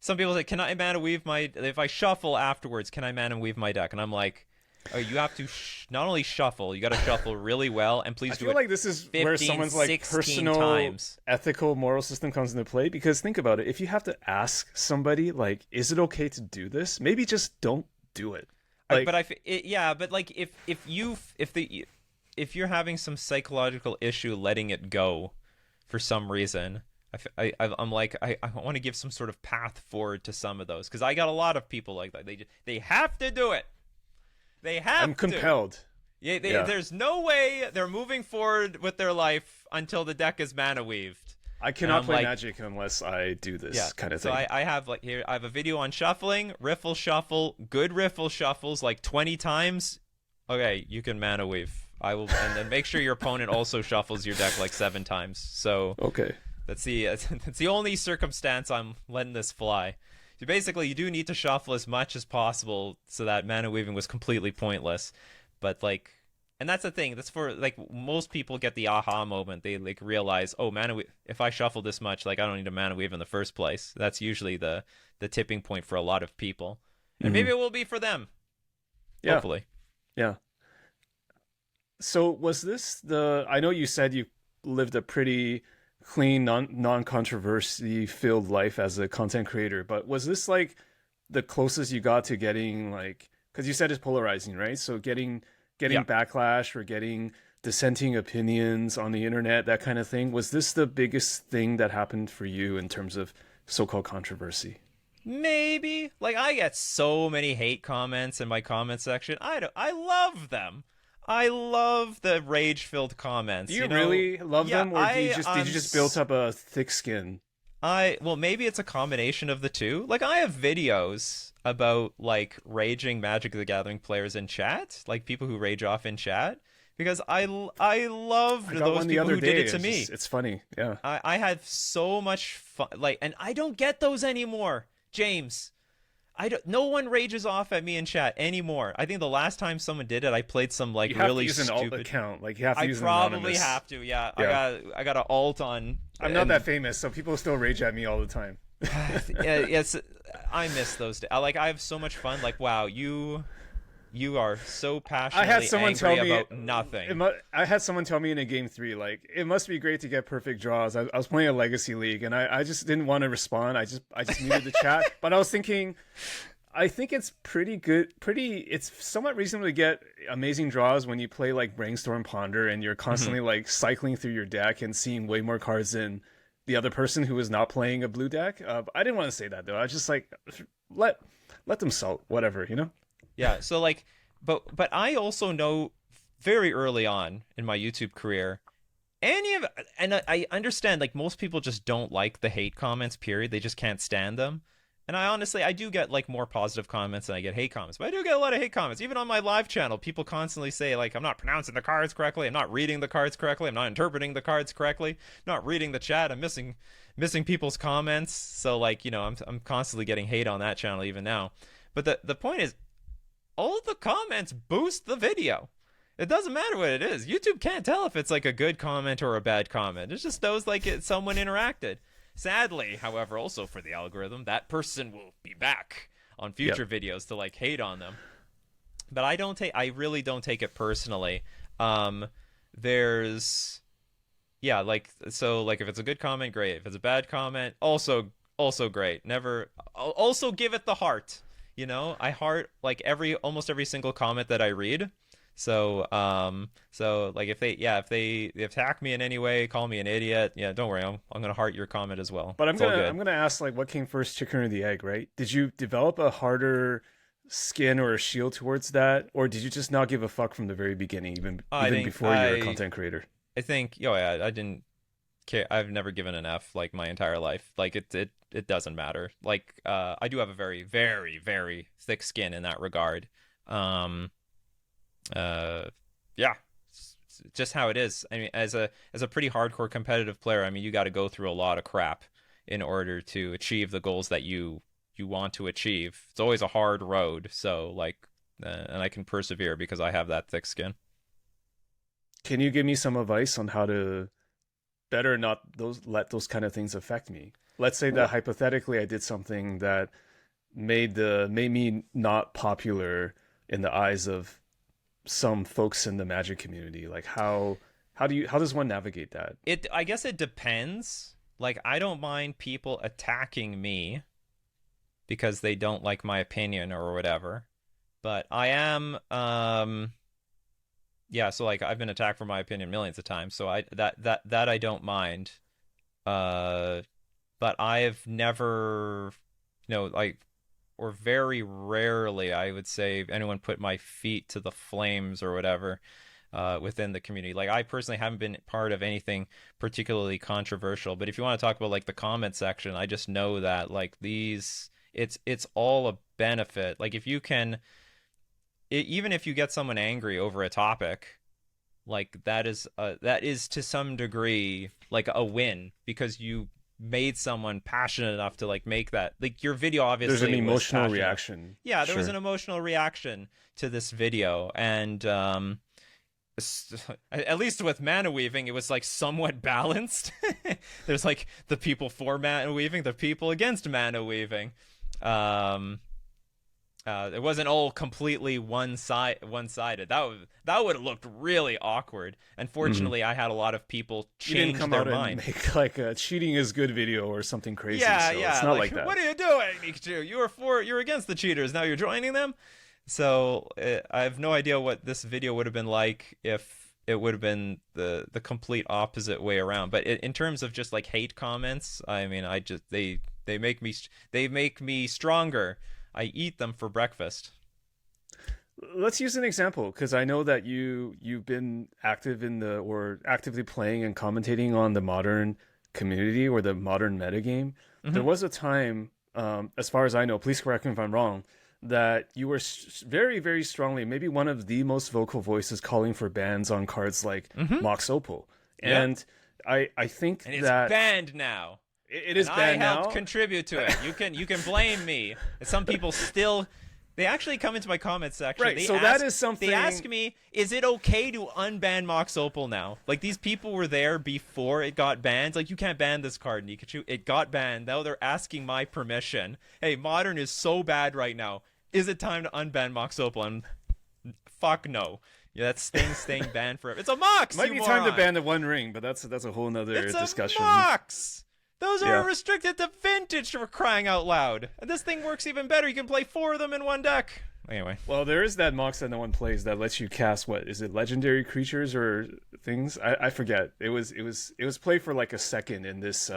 some people say, can I mana weave if I shuffle afterwards, can I mana weave my deck? And I'm like, oh, you have to not only shuffle, you got to shuffle really well, and please do it. I feel like this is 15, where someone's like personal times. Ethical moral system comes into play, because think about it, if you have to ask somebody, like, is it okay to do this? Maybe just don't do it. Like, but like if you're having some psychological issue letting it go for some reason, I'm like I want to give some sort of path forward to some of those because I got a lot of people like that. They have to do it. They I'm have to. compelled. Yeah, Yeah. there's no way they're moving forward with their life until the deck is mana weaved. I And cannot I'm play like, Magic unless I do yeah. this kind of So thing. I have like here I have a video on shuffling, riffle shuffle, good riffle shuffles like 20 times. Okay, you can mana weave. I will, and then make sure your opponent also shuffles your deck like 7 times. So Okay. that's the only circumstance I'm letting this fly. So basically, you do need to shuffle as much as possible so that mana weaving was completely pointless. But like, and that's the thing. That's for like most people get the aha moment. They like realize, oh, if I shuffle this much, like I don't need a mana weave in the first place. That's usually the tipping point for a lot of people, and Hmm. maybe it will be for them. Yeah. Hopefully. Yeah. So was this the? I know you said you lived a pretty clean, non-controversy filled life as a content creator, but was this like the closest you got to getting like? Because you said it's polarizing, right? So getting Yeah. backlash or getting dissenting opinions on the internet, that kind of thing. Was this the biggest thing that happened for you in terms of so-called controversy? Maybe. Like I get so many hate comments in my comment section. I love them. I love the rage-filled comments, Do you you know. really love Yeah, them, or did you just build up a thick skin? well, maybe it's a combination of the two. Like I have videos about like raging Magic the Gathering players in chat, like people who rage off in chat because I I loved got those one the people other who did day. it to me. It's funny. Yeah. I had so much fun like and I don't get those anymore. James, I don't. No one rages off at me in chat anymore. I think the last time someone did it, I played some like You have to really use an alt stupid. account. Like you have to I use an probably anonymous. have to. Yeah, Yeah. I got an alt on. I'm not And that famous, so people still rage at me all the time. yeah, yes, I miss those days. Like I have so much fun. Like wow, you are so I had passionately someone angry tell me about nothing. I had someone tell me in a game 3, like it must be great to get perfect draws. I was playing a legacy league, and I just didn't want to respond. I just muted the chat. But I was thinking, I think it's pretty good. It's somewhat reasonable to get amazing draws when you play like Brainstorm Ponder, and you're Mhm. constantly like cycling through your deck and seeing way more cards than the other person who is not playing a blue deck. I didn't want to say that though. I was just like, let let them salt, whatever, you know. Yeah. So like, but I also know very early on in my YouTube career any of and I understand like most people just don't like the hate comments period, they just can't stand them, and I honestly I do get like more positive comments than I get hate comments, but I do get a lot of hate comments even on my live channel. People constantly say like I'm not pronouncing the cards correctly, I'm not reading the cards correctly, I'm not interpreting the cards correctly, I'm not reading the chat, I'm missing people's comments. So like I'm constantly getting hate on that channel even now, but the point is all of the comments boost the video. It doesn't matter what it is. YouTube can't tell if it's like a good comment or a bad comment. It just knows like someone interacted. Sadly, however, also for the algorithm, that person will be back on Yep. future videos to like hate on them. But I really don't take it personally. Um there's yeah, like so like if it's a good comment, great. If it's a bad comment, also great. Never also give it the heart. I heart like almost every single comment that I read. So like if they attack me in any way, call me an idiot, yeah, don't worry, I'm gonna heart your comment as well. But It's all I'm good. gonna ask, like, what came first, chicken or the egg, right? Did you develop a harder skin or a shield towards that, or did you just not give a fuck from the very beginning, I even think before you're a content creator? I think yeah, I didn't care. I've never given an F like my entire life. Like it doesn't matter. Like I do have a very very very thick skin in that regard. Um yeah, it's just how it is. I mean, as a pretty hardcore competitive player, I mean, you got to go through a lot of crap in order to achieve the goals that you want to achieve. It's always a hard road. So like, and I can persevere because I have that thick skin. Can you give me some advice on how to better not let those kind of things affect me? Let's say that hypothetically I did something that made me not popular in the eyes of some folks in the Magic community. Like how does one navigate that? I guess it depends. Like, I don't mind people attacking me because they don't like my opinion or whatever. But I am yeah, so like I've been attacked for my opinion millions of times. So I that I don't mind. But I've never, like, or very rarely, I would say, anyone put my feet to the flames or whatever within the community. Like, I personally haven't been part of anything particularly controversial. But if you want to talk about like the comment section, I just know that like it's all a benefit. Like, if you can, even if you get someone angry over a topic, like that is to some degree like a win because you made someone passionate enough to like make that, like, your video There's an obviously was emotional passionate. reaction. Yeah, there was Sure. an emotional reaction to this video, and at least with mana weaving it was like somewhat balanced. There's like the people for mana weaving, the people against mana weaving. um it wasn't all completely one-sided. That would have looked really awkward. Hmm. Unfortunately, I had a lot of people You didn't change come their out and mind. make like a cheating is good video or something crazy, Yeah, so it's yeah. not Like, like that. what are you doing, Nikachu? You're against the cheaters. Now you're joining them. So I have no idea what this video would have been like if it would have been the complete opposite way around. But in terms of just like hate comments, I mean, I just they make me stronger. I eat them for breakfast. Let's use an example because I know that you've been active in the or actively playing and commentating on the modern community or the modern metagame. There Hmm. was a time, as far as I know, please correct me if I'm wrong, that you were very, very strongly, maybe one of the most vocal voices calling for bans on cards like Hmm. Mox Opal. Yeah, And I think and it's that banned now. it And is I banned helped now. contribute to it. You can blame me. And some people still, they actually come into my comment section. Right, so that is They something. ask me, is it okay to unban Mox Opal now? Like, these people were there before it got banned. Like, you can't ban this card, Nikachu. It got banned. Now they're asking my permission. Hey, Modern is so bad right now. Is it time to unban Mox Opal? And fuck no. Yeah, that thing's staying banned forever. It's a Mox, Might you be time to moron. ban the One Ring, but that's a whole nother It's a discussion. Mox! Those are Yeah. restricted to vintage for crying out loud. And this thing works even better. You can play 4 of them in one deck. Anyway. Well, there is that Mox that no one plays that lets you cast what is it, legendary creatures or things? I forget. It was played for like a second in this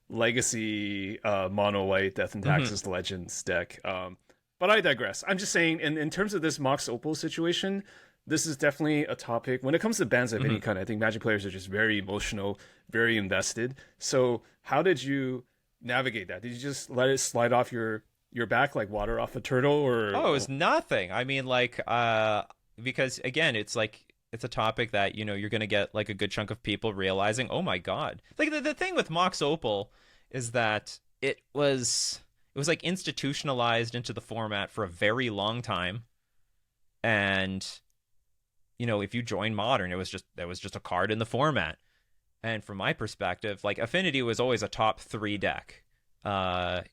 legacy mono white Death and Hmm. Taxes Legends deck. But I digress. I'm just saying, in terms of this Mox Opal situation, this is definitely a topic. When it comes to bans of any Hmm. kind, I think Magic players are just very emotional, very invested. So, how did you navigate that? Did you just let it slide off your back like water off a turtle, Oh, it or was nothing. I mean, like, because again, it's like, it's a topic that, you're going to get like a good chunk of people realizing, oh my God. Like, the thing with Mox Opal is that it was like institutionalized into the format for a very long time. And, if you join Modern, it was just a card in the format. And from my perspective, like, Affinity was always a top 3 deck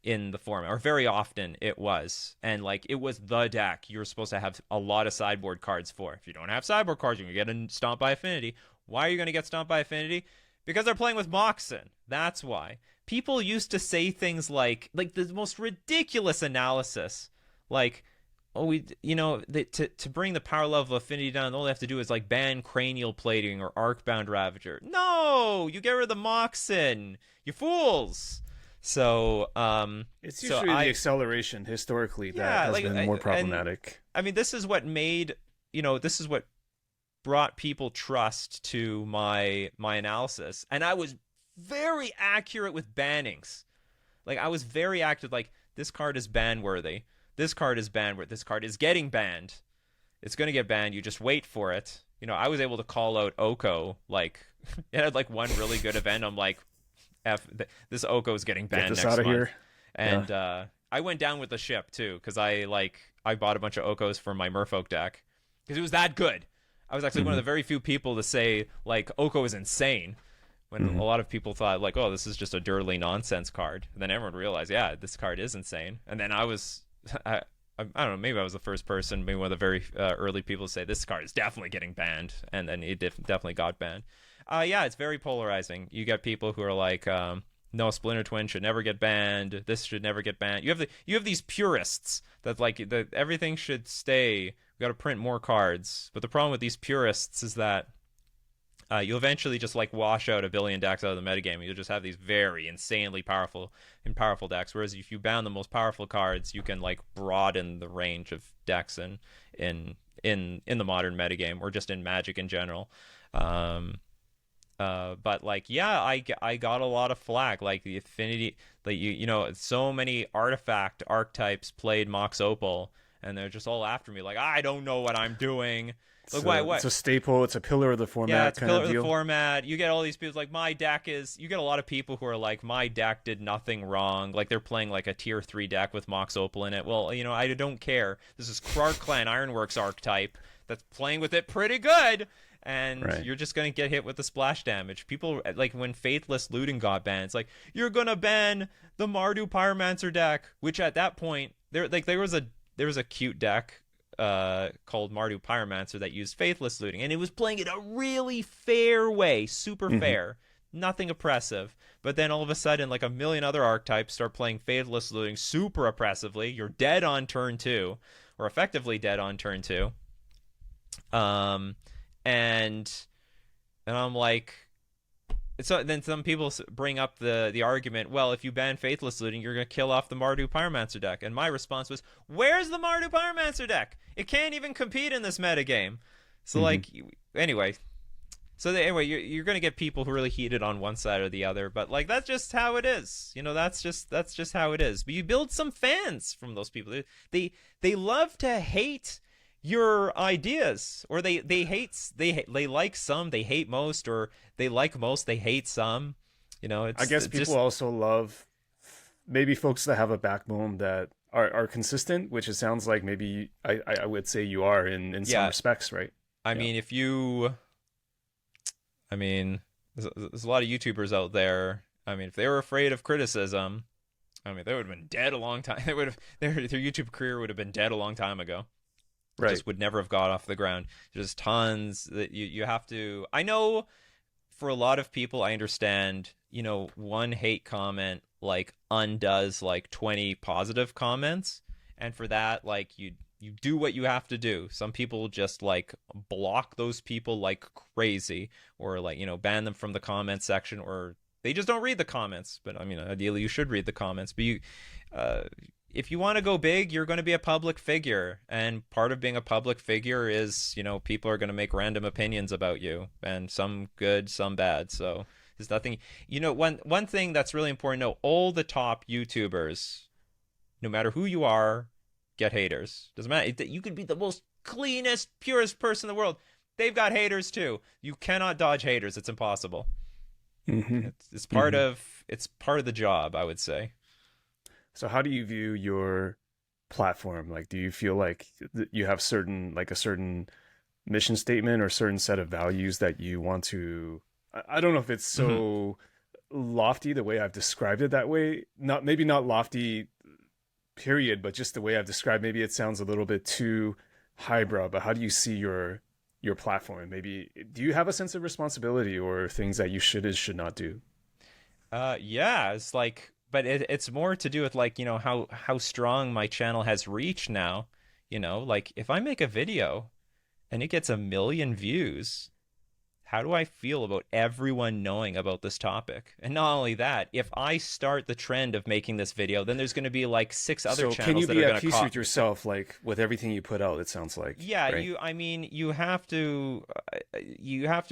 in the format, or very often it was. And like, it was the deck you're supposed to have a lot of sideboard cards for. If you don't have sideboard cards, you're gonna get stomped by Affinity. Why are you gonna get stomped by Affinity? Because they're playing with Moxen. That's why. People used to say things like the most ridiculous analysis, like, oh, to bring the power level of Affinity down, all they have to do is like ban Cranial Plating or Arcbound Ravager. No, you get rid of the Moxen, you fools. So, it's so usually the I, acceleration historically that yeah, has like, been more and problematic. I mean, this is what brought people trust to my analysis, and I was very accurate with bannings. Like, I was very accurate. Like, this card is ban worthy. This card is ban worthy. This card is getting banned. It's gonna get banned. You just wait for it. I was able to call out Oko. Like, it had like one really good event. I'm like, this Oko is getting Get banned this out next of month. here. Yeah. And I went down with the ship too, because I bought a bunch of Okos for my Merfolk deck because it was that good. I was actually one of Hmm. the very few people to say like Oko is insane, when Hmm. a lot of people thought like, oh, this is just a dirtly nonsense card. And then everyone realized, yeah, this card is insane. And then I was, I don't know, maybe I was the first person, maybe one of the very early people to say this card is definitely getting banned, and then it definitely got banned. Yeah, it's very polarizing. You get people who are like, no, Splinter Twin should never get banned. This should never get banned. You have these purists that like that everything should stay. We got to print more cards. But the problem with these purists is that you'll eventually just like wash out a billion decks out of the metagame. You'll just have these very insanely powerful decks. Whereas if you ban the most powerful cards, you can like broaden the range of decks in the modern metagame, or just in Magic in general. But like, yeah, I got a lot of flack. Like the affinity, like you know, so many artifact archetypes played Mox Opal, and they're just all after me. Like, I don't know what I'm doing. Like, why? It's a staple. It's a pillar of the Yeah, format it's a kind pillar of of the deal. format. You get all these people like, my deck is. You get a lot of people who are like, my deck did nothing wrong. Like they're playing like a tier 3 deck with Mox Opal in it. Well, you know, I don't care. This is Krark Clan Ironworks archetype that's playing with it pretty good, and Right. you're just gonna get hit with the splash damage. People like when Faithless Looting got banned. It's like, you're gonna ban the Mardu Pyromancer deck, which at that point there was a cute deck called Mardu Pyromancer that used Faithless Looting, and it was playing it a really fair way, super fair, nothing oppressive. But then all of a sudden, like a million other archetypes start playing Faithless Looting super oppressively. You're dead on turn 2, or effectively dead on turn 2. And I'm like, so then some people bring up the argument, well, if you ban Faithless Looting, you're going to kill off the Mardu Pyromancer deck. And my response was, where's the Mardu Pyromancer deck? It can't even compete in this metagame. So, like, anyway. So, anyway, you're going to get people who are really heated on one side or the other. But, like, that's just how it is. You know, that's just how it is. But you build some fans from those people. They love to hate your ideas, or they like some, they hate most, or they like most, they hate some. You know, I guess people also love maybe folks that have a backbone that are consistent, which it sounds like maybe I would say you are in some respects, right? I mean, if you, I mean, there's a lot of YouTubers out there. I mean, if they were afraid of criticism, I mean, they would have been dead a long time. They would have their YouTube career would have been dead a long time ago. Right. Just would never have got off the ground. There's tons that you have to. I know for a lot of people, I understand, you know, one hate comment like undoes like 20 positive comments, and for that, like you do what you have to do. Some people just like block those people like crazy, or like, you know, ban them from the comment section, or they just don't read the comments. But I mean, ideally you should read the comments. But if you want to go big, you're going to be a public figure, and part of being a public figure is, you know, people are going to make random opinions about you, and some good, some bad. So there's nothing, you know, one thing that's really important to know, all the top YouTubers, no matter who you are, get haters. Doesn't matter. You could be the most cleanest, purest person in the world. They've got haters too. You cannot dodge haters. It's impossible. It's part of the job, I would say. So how do you view your platform? Like, do you feel like you have a certain mission statement or certain set of values that you want to, I don't know if it's so lofty the way I've described it that way. Maybe not lofty period, but just the way I've described, maybe it sounds a little bit too highbrow. But how do you see your platform? Maybe do you have a sense of responsibility or things that you should not do? Yeah, it's like, but it's more to do with, like, you know, how strong my channel has reached now. You know, like if I make a video and it gets 1 million views, how do I feel about everyone knowing about this topic? And not only that, if I start the trend of making this video, then there's going to be like 6 other channels that are going to. Can you be at peace with yourself, like with everything you put out? It sounds like. Yeah, right? I mean, you have to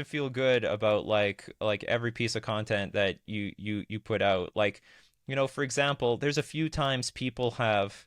feel good about like every piece of content that you put out. Like, you know, for example, there's a few times people have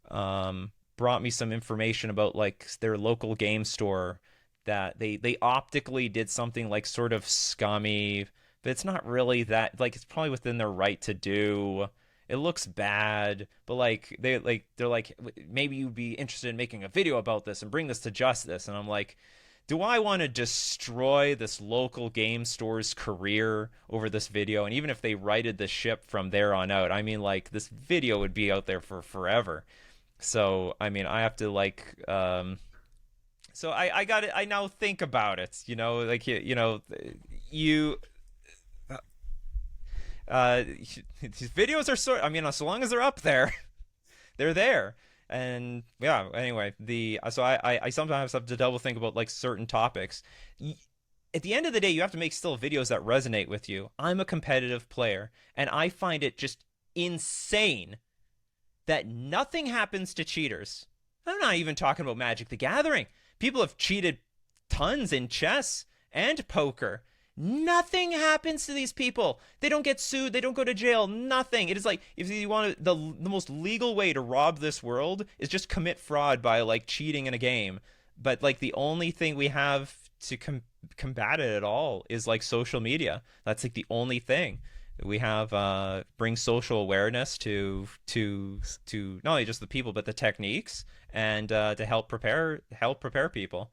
brought me some information about like their local game store, that they optically did something like sort of scummy, but it's not really that, like, it's probably within their right to do. It looks bad, but like they're like, maybe you'd be interested in making a video about this and bring this to justice. And I'm like, do I want to destroy this local game store's career over this video? And even if they righted the ship from there on out, I mean, like, this video would be out there for forever. So I mean, I have to like so I got it. I now think about it, you know, like, you know, these videos are sort, I mean, so long as they're up there, they're there. And yeah, anyway, so I sometimes have to double think about like certain topics. at the end of the day, you have to make still videos that resonate with you. I'm a competitive player, and I find it just insane that nothing happens to cheaters. I'm not even talking about Magic the Gathering. People have cheated tons in chess and poker. Nothing happens to these people. They don't get sued. They don't go to jail. Nothing. It is like, if you want to, the most legal way to rob this world is just commit fraud by like cheating in a game. But like the only thing we have to combat it at all is like social media. That's like the only thing we have. Bring social awareness to not only just the people but the techniques, and to help prepare people.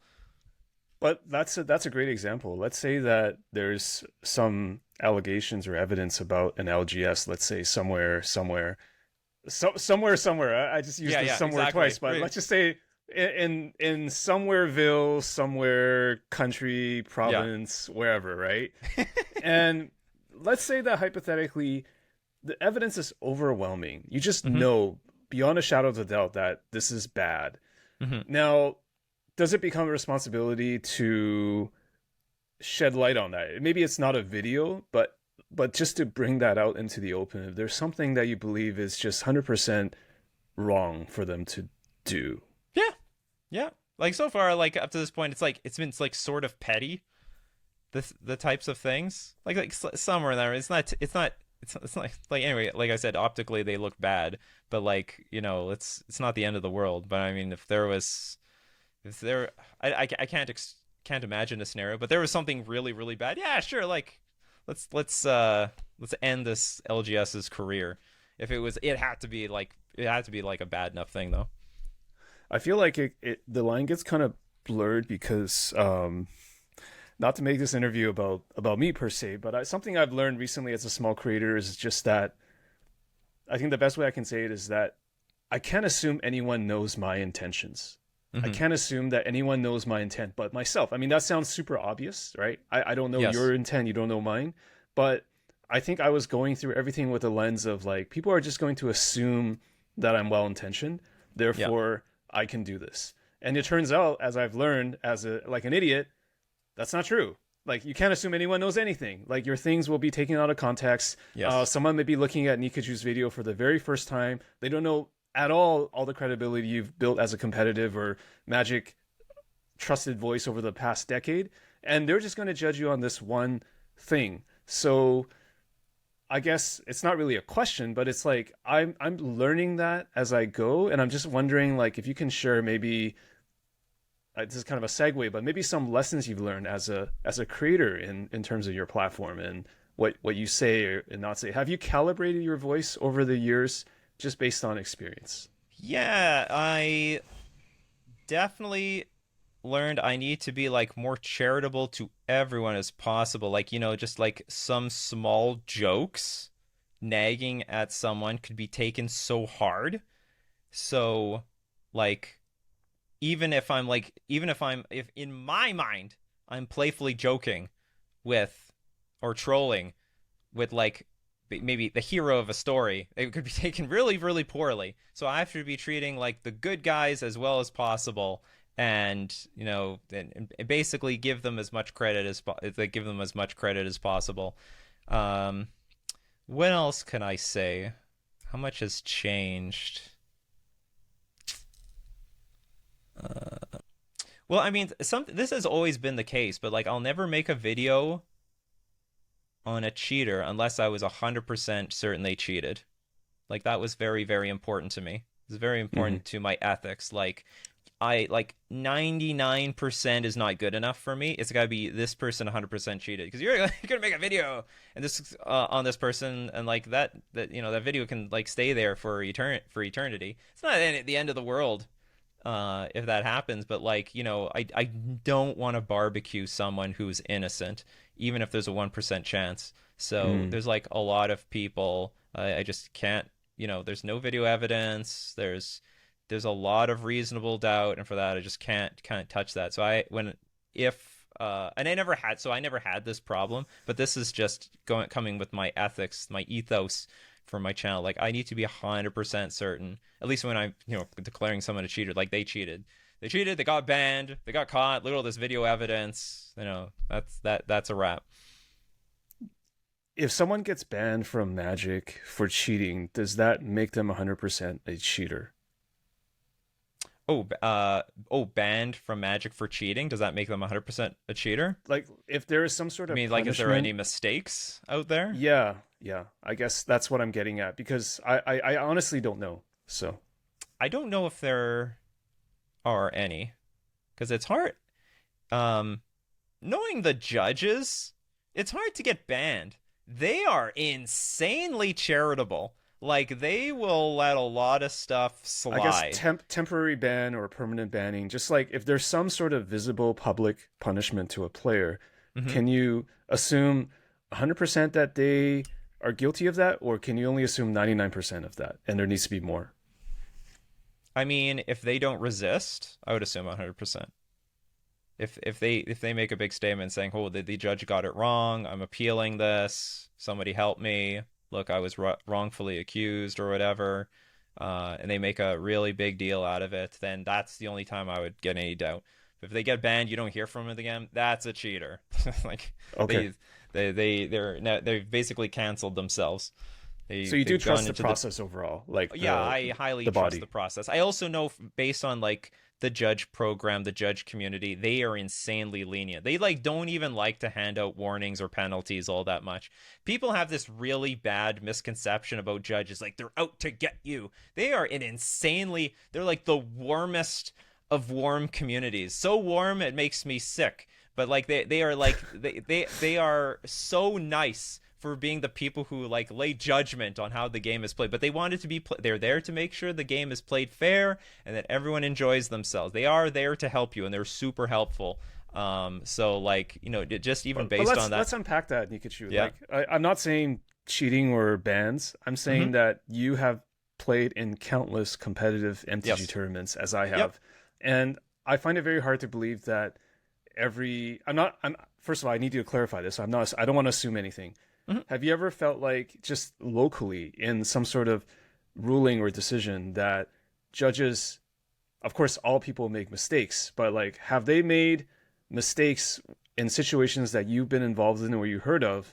But that's a great example. Let's say that there's some allegations or evidence about an LGS. Let's say somewhere, somewhere. I just used Yeah, the yeah, somewhere exactly. twice, but Right. let's just say in somewhereville, somewhere, country, Yeah. province, wherever, right? And let's say that hypothetically, the evidence is overwhelming. You just Mm-hmm. know beyond a shadow of a doubt that this is bad. Mm-hmm. Now, does it become a responsibility to shed light on that? Maybe it's not a video, but just to bring that out into the open. If there's something that you believe is just 100% wrong for them to do. Yeah. Yeah. Like so far, like up to this point, it's been like sort of petty. The types of things like somewhere in there. It's not like anyway. Like I said, optically they look bad, but like it's not the end of the world. But I mean, if there, I can't imagine a scenario. But there was something really really bad. Yeah, sure. Like let's end this LGS's career. If it had to be like a bad enough thing though. I feel like the line gets kind of blurred because not to make this interview about me per se, but something I've learned recently as a small creator is just that I think the best way I can say it is that I can't assume anyone knows my intentions. I Mm-hmm. can't assume that anyone knows my intent but myself. I mean, that sounds super obvious, right? I don't know Yes. your intent, you don't know mine. But I think I was going through everything with a lens of like, people are just going to assume that I'm well intentioned. Yeah. Therefore, I can do this. And it turns out, as I've learned as an idiot, that's not true. Like, you can't assume anyone knows anything. Like, your things will be taken out of context. Yes. Someone may be looking at Nikachu's video for the very first time. They don't know at all the credibility you've built as a competitive or Magic trusted voice over the past decade, and they're just going to judge you on this one thing. So I guess it's not really a question, but it's like I'm learning that as I go, and I'm just wondering like if you can share maybe this is kind of a segue, but maybe some lessons you've learned as a creator in terms of your platform and what you say and not say. Have you calibrated your voice over the years just based on experience? Yeah, I definitely learned I need to be like more charitable to everyone as possible. Like, just like some small jokes nagging at someone could be taken so hard. So, like, if in my mind I'm playfully joking with or trolling with like maybe the hero of a story, it could be taken really really poorly. So I have to be treating like the good guys as well as possible, and and basically give them as much credit as possible. um what else can I say? How much has changed? Well, I mean, this has always been the case, but like I'll never make a video on a cheater unless I was 100% certain they cheated. Like that was very, very important to me. It's very Mm-hmm. important to my ethics. Like 99% is not good enough for me. It's got to be this person 100% cheated, because you're gonna make a video and this on this person, and like that video can like stay there for eternity. It's not the end of the world if that happens, but like I don't want to barbecue someone who's innocent, even if there's a 1% chance. So Mm. there's like a lot of people I just can't. There's no video evidence. There's a lot of reasonable doubt, and for that I just can't touch that. So I never had this problem, but this is just coming with my ethics, my ethos for my channel. Like I need to be 100% certain, at least when I'm declaring someone a cheater, like they cheated. they cheated, they got banned, they got caught. Look at all this video evidence. That's a wrap. If someone gets banned from Magic for cheating, does that make them 100% a cheater? Banned from Magic for cheating. Does that make them 100% a cheater? Like, if there is some sort I of mean, like, is there punishment, any mistakes out there? yeah. I guess that's what I'm getting at because I honestly don't know. So I don't know if there are any, because it's hard. Knowing the judges, it's hard to get banned. They are insanely charitable. Like, they will let a lot of stuff slide. I guess temporary ban or permanent banning, just like if there's some sort of visible public punishment to a player, can you assume 100% that they are guilty of that, or can you only assume 99% of that and there needs to be more? I mean, if they don't resist, I would assume 100%. If they make a big statement saying, "Oh, the judge got it wrong. I'm appealing this. Somebody help me. Look, I was wrongfully accused," or whatever, and they make a really big deal out of it, then that's the only time I would get any doubt. If they get banned, you don't hear from them again, that's a cheater. Like, Okay. they've basically canceled themselves. So you do trust the process overall, like yeah, I highly trust the process. I also know, based on like the judge program, the judge community, they are insanely lenient. They like don't even like to hand out warnings or penalties all that much. People have this really bad misconception about judges, like they're out to get you. They are they're like the warmest of warm communities. So warm it makes me sick. But like they are like they are so nice for being the people who like lay judgment on how the game is played. But they want it to be they're there to make sure the game is played fair and that everyone enjoys themselves. They are there to help you, and they're super helpful. So like, just even based on that, let's unpack that, Nikachu. Yeah. Like, I'm not saying cheating or bans. I'm saying that you have played in countless competitive MTG tournaments, as I have, and I find it very hard to believe that I'm first of all, I need you to clarify this. I don't want to assume anything. Have you ever felt like, just locally in some sort of ruling or decision, that judges, of course all people make mistakes, but like, have they made mistakes in situations that you've been involved in or you heard of,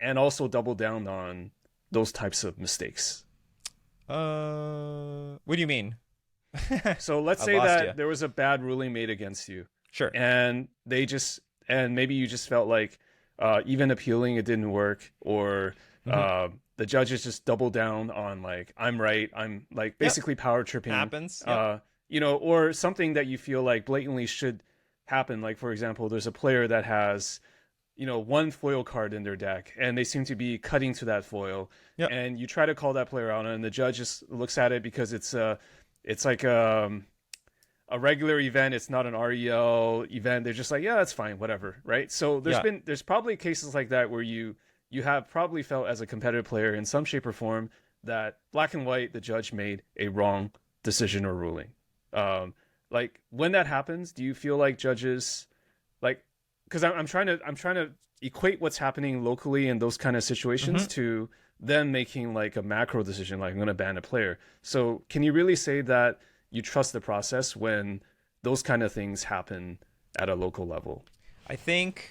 and also double down on those types of mistakes? What do you mean? So let's say that there was a bad ruling made against you. Sure. And maybe you just felt like, even appealing, it didn't work, or the judges just double down on like, I'm right, I'm like basically power tripping. Happens. Or something that you feel like blatantly should happen. Like, for example, there's a player that has, one foil card in their deck, and they seem to be cutting to that foil, and you try to call that player out, and the judge just looks at it because it's like a regular event, it's not an REL event. They're just like, yeah, that's fine, whatever, right? So there's probably cases like that where you have probably felt, as a competitive player in some shape or form, that black and white, the judge made a wrong decision or ruling. Like, when that happens, do you feel like judges, like, because I'm trying to equate what's happening locally in those kind of situations to them making like a macro decision, like, I'm going to ban a player. So can you really say that you trust the process when those kind of things happen at a local level? I think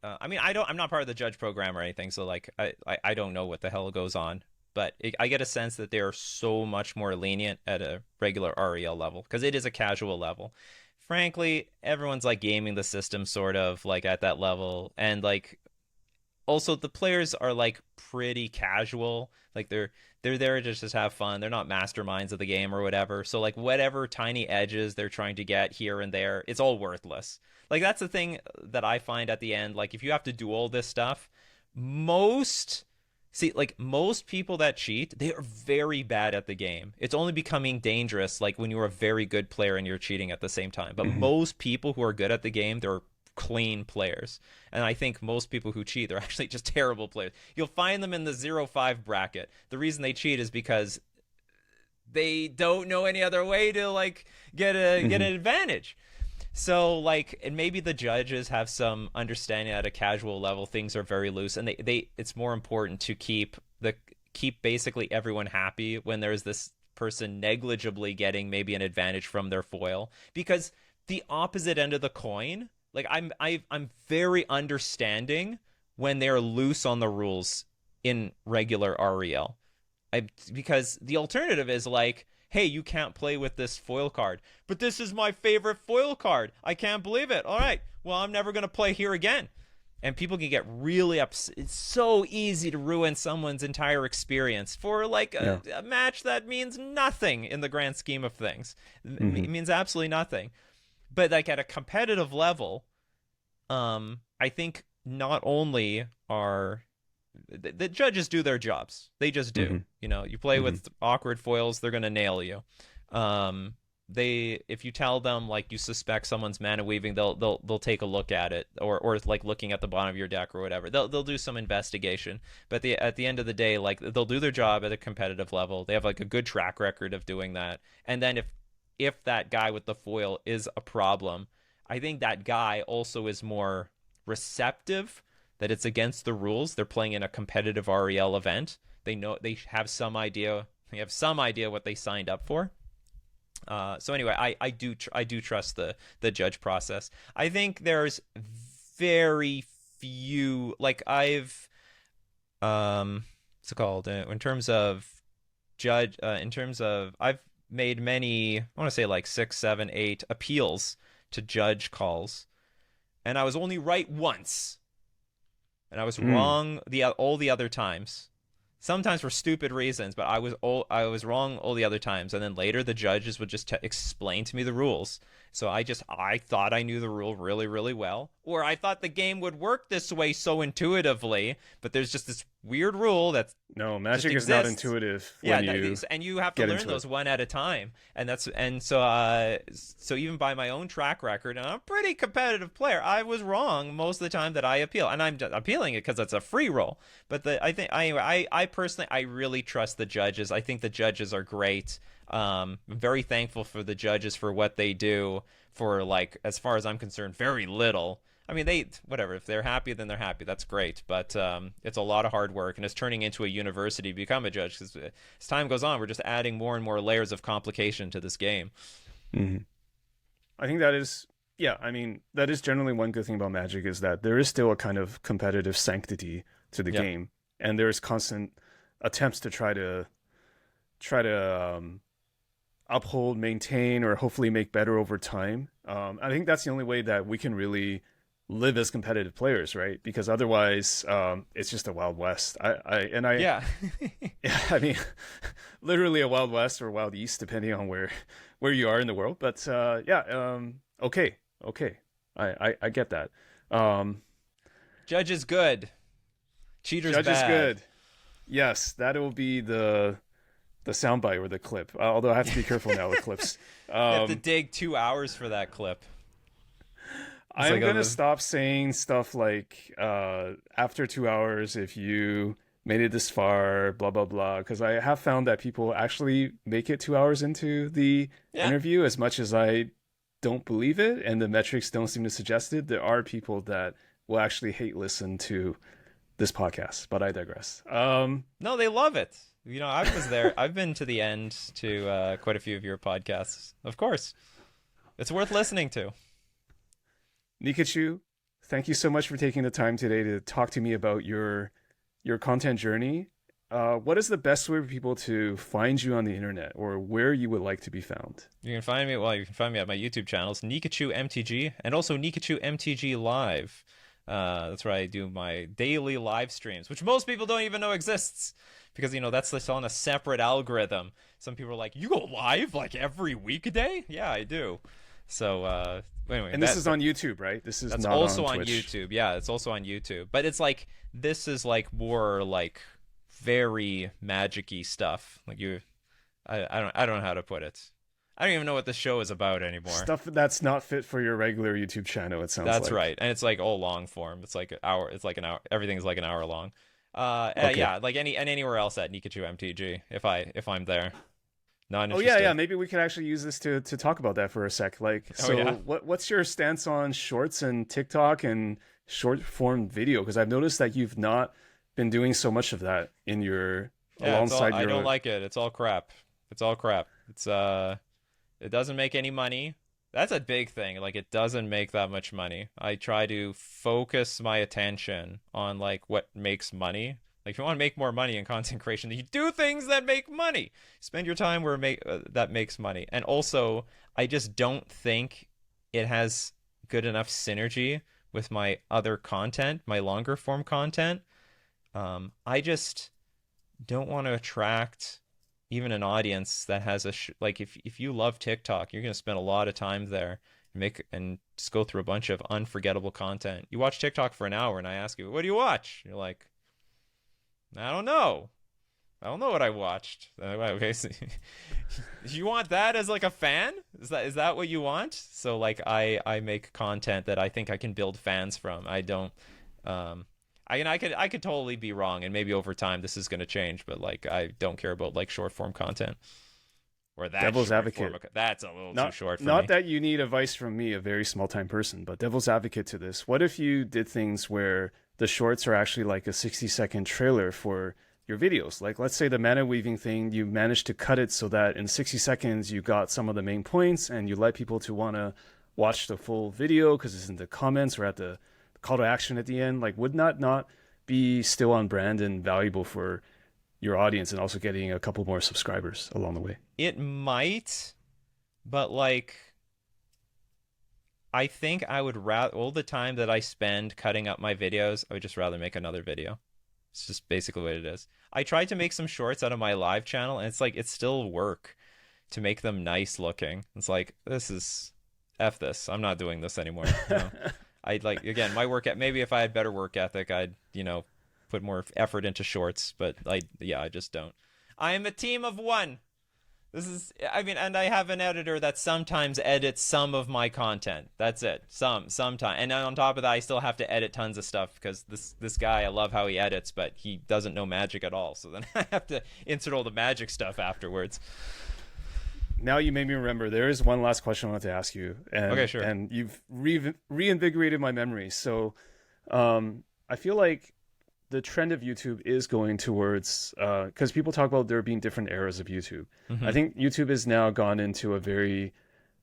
I'm not part of the judge program or anything, so like I don't know what the hell goes on, but I get a sense that they are so much more lenient at a regular REL level, because it is a casual level. Frankly, everyone's like gaming the system sort of like at that level, and like, also the players are like pretty casual. Like, they're there to just have fun. They're not masterminds of the game or whatever. So like, whatever tiny edges they're trying to get here and there, it's all worthless. Like, that's the thing that I find at the end. Like, if you have to do all this stuff, most people that cheat, they are very bad at the game. It's only becoming dangerous like when you're a very good player and you're cheating at the same time. But most people who are good at the game, they're clean players. And I think most people who cheat, they're actually just terrible players. You'll find them in the 0-5 bracket. The reason they cheat is because they don't know any other way to like get an advantage. So like, and maybe the judges have some understanding at a casual level, things are very loose, and they it's more important to keep basically everyone happy when there's this person negligibly getting maybe an advantage from their foil, because the opposite end of the coin, like I'm very understanding when they're loose on the rules in regular REL. Because the alternative is like, hey, you can't play with this foil card, but this is my favorite foil card. I can't believe it. All right, well, I'm never going to play here again. And people can get really upset. It's so easy to ruin someone's entire experience for like a match that means nothing in the grand scheme of things. It means absolutely nothing. But like at a competitive level, I think not only are the judges do their jobs, they just do. You know, you play with awkward foils, they're gonna nail you. If you tell them like you suspect someone's mana weaving, they'll take a look at it, or like looking at the bottom of your deck or whatever. They'll do some investigation. But at the end of the day, like they'll do their job at a competitive level. They have like a good track record of doing that. And then if that guy with the foil is a problem, I think that guy also is more receptive that it's against the rules. They're playing in a competitive REL event. They know, they have some idea. They have some idea what they signed up for. So anyway, I do trust the judge process. I think there's very few, like I've what's it called, in terms of I've made many, I want to say like 6, 7, 8 appeals to judge calls, and I was only right once, and I was wrong all the other times. Sometimes for stupid reasons, but I was wrong all the other times. And then later the judges would just explain to me the rules. So I thought I knew the rule really, really well, or I thought the game would work this way so intuitively, but there's just this weird rule that's Magic is not intuitive. And you have to learn those one at a time. And so even by my own track record, and I'm a pretty competitive player, I was wrong most of the time that I appeal, and I'm appealing it because it's a free roll. But I personally, I really trust the judges. I think the judges are great. I'm very thankful for the judges for what they do for, like, as far as I'm concerned, very little. I mean, whatever, if they're happy, then they're happy. That's great. But it's a lot of hard work, and it's turning into a university to become a judge, because as time goes on, we're just adding more and more layers of complication to this game. I think that is, that is generally one good thing about Magic, is that there is still a kind of competitive sanctity to the game, and there's constant attempts to try to uphold, maintain, or hopefully make better over time. I think that's the only way that we can really live as competitive players, right? Because otherwise, it's just a Wild West. I mean, literally a Wild West or Wild East, depending on where you are in the world. But okay, I get that. Judge is good. Cheaters bad. Judge is good. Yes, that will be the soundbite or the clip. Although I have to be careful now with clips. You have to dig 2 hours for that clip. I'm going to stop saying stuff like, after 2 hours, if you made it this far, blah, blah, blah. Because I have found that people actually make it 2 hours into the interview, as much as I don't believe it, and the metrics don't seem to suggest it. There are people that will actually hate listen to this podcast, but I digress. No, they love it. You know, I was there. I've been to the end to quite a few of your podcasts. Of course. It's worth listening to. Nikachu, thank you so much for taking the time today to talk to me about your content journey. What is the best way for people to find you on the internet, or where you would like to be found? You can find me at my YouTube channels, Nikachu MTG, and also Nikachu MTG Live. That's where I do my daily live streams, which most people don't even know exists, because, you know, that's on a separate algorithm. Some people are like, you go live like every weekday? Yeah, I do. So anyway, and this is on YouTube, right? That's not also on Twitch. YouTube. Yeah, it's also on YouTube. But it's like, this is like more like very magic-y stuff. Like I don't know how to put it. I don't even know what the show is about anymore. Stuff that's not fit for your regular YouTube channel, it sounds like. That's right. And it's like all long form. It's like an hour. It's like an hour. Everything's like an hour long. Okay. Yeah, like anywhere else at Nikachu MTG if I'm there. Not interested. Yeah. Maybe we can actually use this to talk about that for a sec. Like, what's your stance on shorts and TikTok and short form video? Because I've noticed that you've not been doing so much of that in your alongside your. I don't like it. It's all crap. It's all crap. It doesn't make any money. That's a big thing. Like, it doesn't make that much money. I try to focus my attention on like what makes money. Like, if you want to make more money in content creation, you do things that make money. Spend your time where that makes money. And also, I just don't think it has good enough synergy with my other content, my longer form content. I just don't want to attract even an audience that has like, if you love TikTok, you're going to spend a lot of time there and just go through a bunch of unforgettable content. You watch TikTok for an hour and I ask you, what do you watch? You're like, I don't know. I don't know what I watched. Okay, so you want that as like a fan? Is that what you want? So like, I make content that I think I can build fans from. I don't. I could totally be wrong, and maybe over time this is going to change. But like, I don't care about like short form content or that Devil's short advocate. form. That's a little Not too short for not me. that you need advice from me, a very small time person, but devil's advocate to this. What if you did things where the shorts are actually like a 60-second trailer for your videos? Like, let's say the mana weaving thing, you managed to cut it so that in 60 seconds you got some of the main points, and you let people to want to watch the full video because it's in the comments or at the call to action at the end. Like, would that not be still on brand and valuable for your audience, and also getting a couple more subscribers along the way? It might, but like, I think I would rather all the time that I spend cutting up my videos, I would just rather make another video. It's just basically what it is. I tried to make some shorts out of my live channel, and it's like, it's still work to make them nice looking. It's like, this is F this. I'm not doing this anymore. I'd like, again, my maybe if I had better work ethic, I'd, put more effort into shorts, but I just don't. I am a team of one. And I have an editor that sometimes edits some of my content. That's it. Sometimes. And then on top of that, I still have to edit tons of stuff because this guy, I love how he edits, but he doesn't know magic at all. So then I have to insert all the magic stuff afterwards. Now you made me remember. There is one last question I wanted to ask you, and Okay, sure. and you've reinvigorated my memory. So, I feel like the trend of YouTube is going towards, because people talk about there being different eras of YouTube. Mm-hmm. I think YouTube has now gone into a very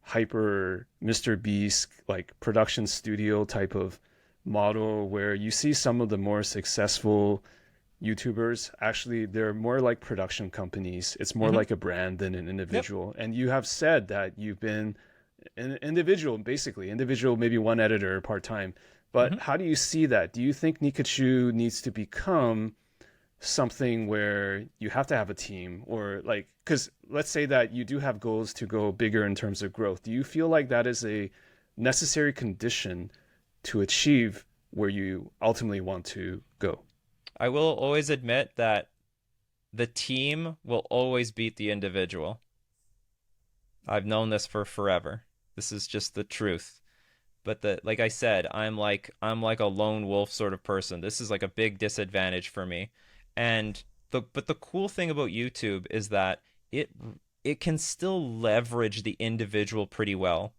hyper Mr. Beast like production studio type of model, where you see some of the more successful YouTubers actually, they're more like production companies. It's more Mm-hmm. like a brand than an individual. Yep. And you have said that you've been an individual, basically individual, maybe one editor part-time. But Mm-hmm. how do you see that? Do you think Nikachu needs to become something where you have to have a team, or like, because let's say that you do have goals to go bigger in terms of growth. Do you feel like that is a necessary condition to achieve where you ultimately want to go? I will always admit that the team will always beat the individual. I've known this for forever. This is just the truth. But like I said, I'm like a lone wolf sort of person. This is like a big disadvantage for me. And the cool thing about YouTube is that it can still leverage the individual pretty well.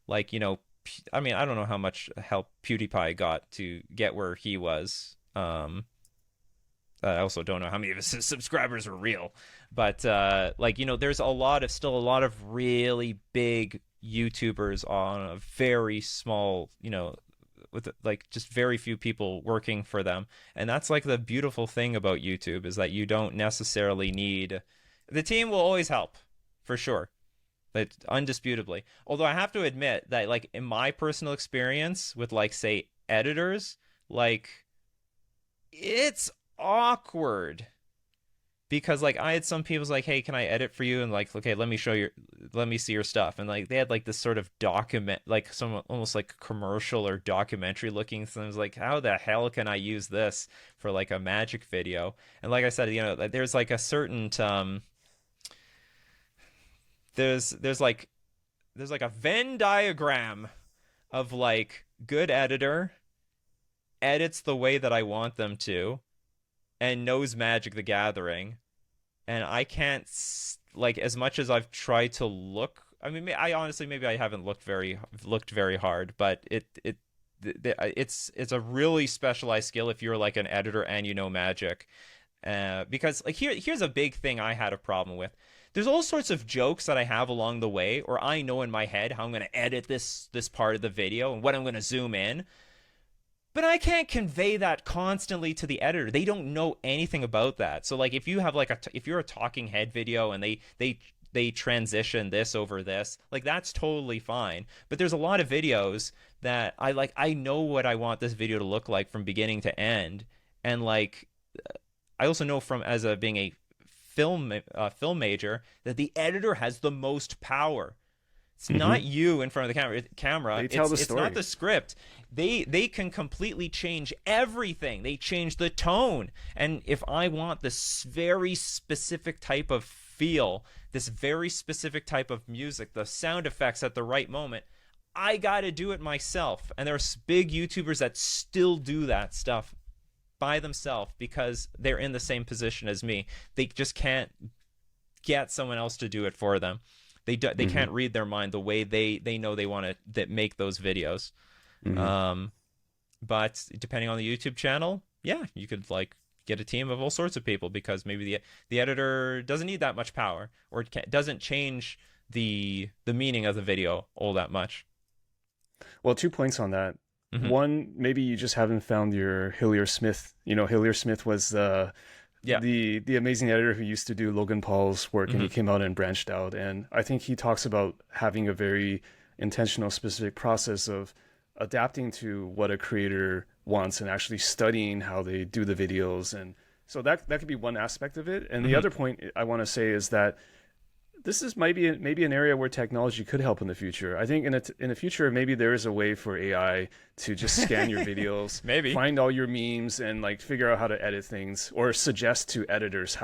Like, I don't know how much help PewDiePie got to get where he was. I also don't know how many of his subscribers are real, but there's still a lot of really big YouTubers on a very small, with like just very few people working for them. And that's like the beautiful thing about YouTube, is that you don't necessarily need the team will always help for sure. But undisputably. Although I have to admit that, like, in my personal experience with, like, say, editors, like, it's awkward. Because, like, I had some people's like, hey, can I edit for you? And like, okay, let me see your stuff. And like, they had like this sort of document, like some almost like commercial or documentary looking things. Like, how the hell can I use this for like a magic video? And like I said, there's like a certain, there's like a Venn diagram of like good editor edits the way that I want them to and knows Magic the Gathering, and I can't like, as much as I've tried to look, I mean, I honestly, maybe I haven't looked very hard, but it's a really specialized skill if you're like an editor and Magic. Because like here's a big thing I had a problem with. there's all sorts of jokes that I have along the way, or I know in my head how I'm going to edit this part of the video and what I'm going to zoom in. But I can't convey that constantly to the editor. They don't know anything about that. So like if you have like if you're a talking head video and they transition this over this, like that's totally fine. But there's a lot of videos that I know what I want this video to look like from beginning to end. And like I also know from as a being a film major that the editor has the most power. It's not you in front of the camera. They tell the it's story. not the script. They can completely change everything. They change the tone. And if I want this very specific type of feel, this very specific type of music, the sound effects at the right moment, I got to do it myself. And there's big YouTubers that still do that stuff by themselves because they're in the same position as me. They just can't get someone else to do it for them. They can't read their mind the way they know they want to make those videos. But depending on the YouTube channel, yeah, you could like get a team of all sorts of people because maybe the editor doesn't need that much power, or it doesn't change the meaning of the video all that much. Well, 2 points on that. One, maybe you just haven't found your Hillier Smith. You know, Hillier Smith was the amazing editor who used to do Logan Paul's work, and he came out and branched out. And I think he talks about having a very intentional, specific process of adapting to what a creator wants and actually studying how they do the videos. And so that could be one aspect of it. And the other point I want to say is that this is maybe an area where technology could help in the future. I think in the future, maybe there is a way for AI to just scan your videos, maybe find all your memes and like figure out how to edit things, or suggest to editors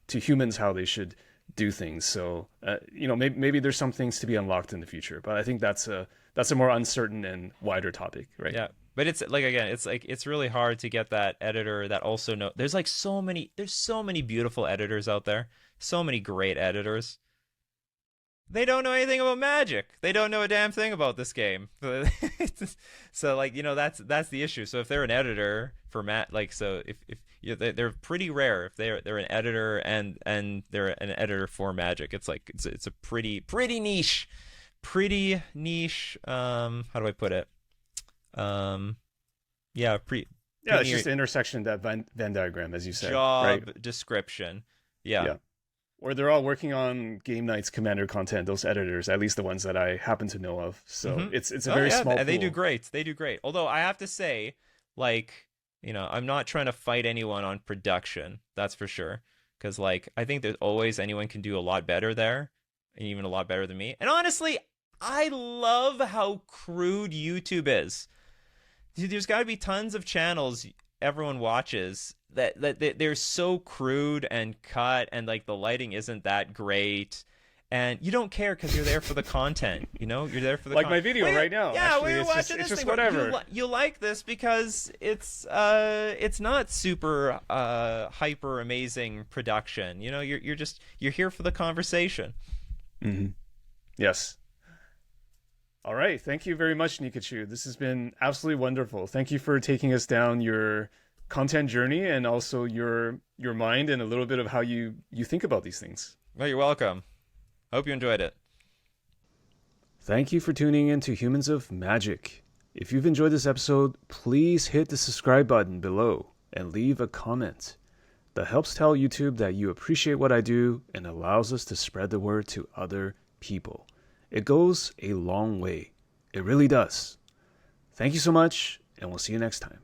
to humans how they should do things. So maybe there's some things to be unlocked in the future, but I think that's a more uncertain and wider topic, right? Yeah. But it's like, again, it's really hard to get that editor that also know. There's so many beautiful editors out there, so many great editors. They don't know anything about Magic. They don't know a damn thing about this game. So like, that's the issue. So if they're an editor for they're pretty rare if they're an editor and they're an editor for Magic. It's like it's a pretty niche. How do I put it? It's just the intersection, that Venn diagram, as you said. Job right? description. Yeah. Or they're all working on Game Night's Commander content, those editors, at least the ones that I happen to know of. So it's a very small pool. They do great. Although I have to say, like, I'm not trying to fight anyone on production, that's for sure. Because, like, I think there's always anyone can do a lot better there, and even a lot better than me. And honestly, I love how crude YouTube is. Dude, there's got to be tons of channels everyone watches that they're so crude and cut, and like the lighting isn't that great, and you don't care because you're there for the content. You're there for the my video right now. Yeah, actually, we're watching it's this just thing. whatever. You like this because it's not super hyper amazing production. You're here for the conversation. Yes. All right. Thank you very much, Nikachu. This has been absolutely wonderful. Thank you for taking us down your content journey and also your mind and a little bit of how you think about these things. Well, you're welcome. Hope you enjoyed it. Thank you for tuning in to Humans of Magic. If you've enjoyed this episode, please hit the subscribe button below and leave a comment. That helps tell YouTube that you appreciate what I do and allows us to spread the word to other people. It goes a long way. It really does. Thank you so much, and we'll see you next time.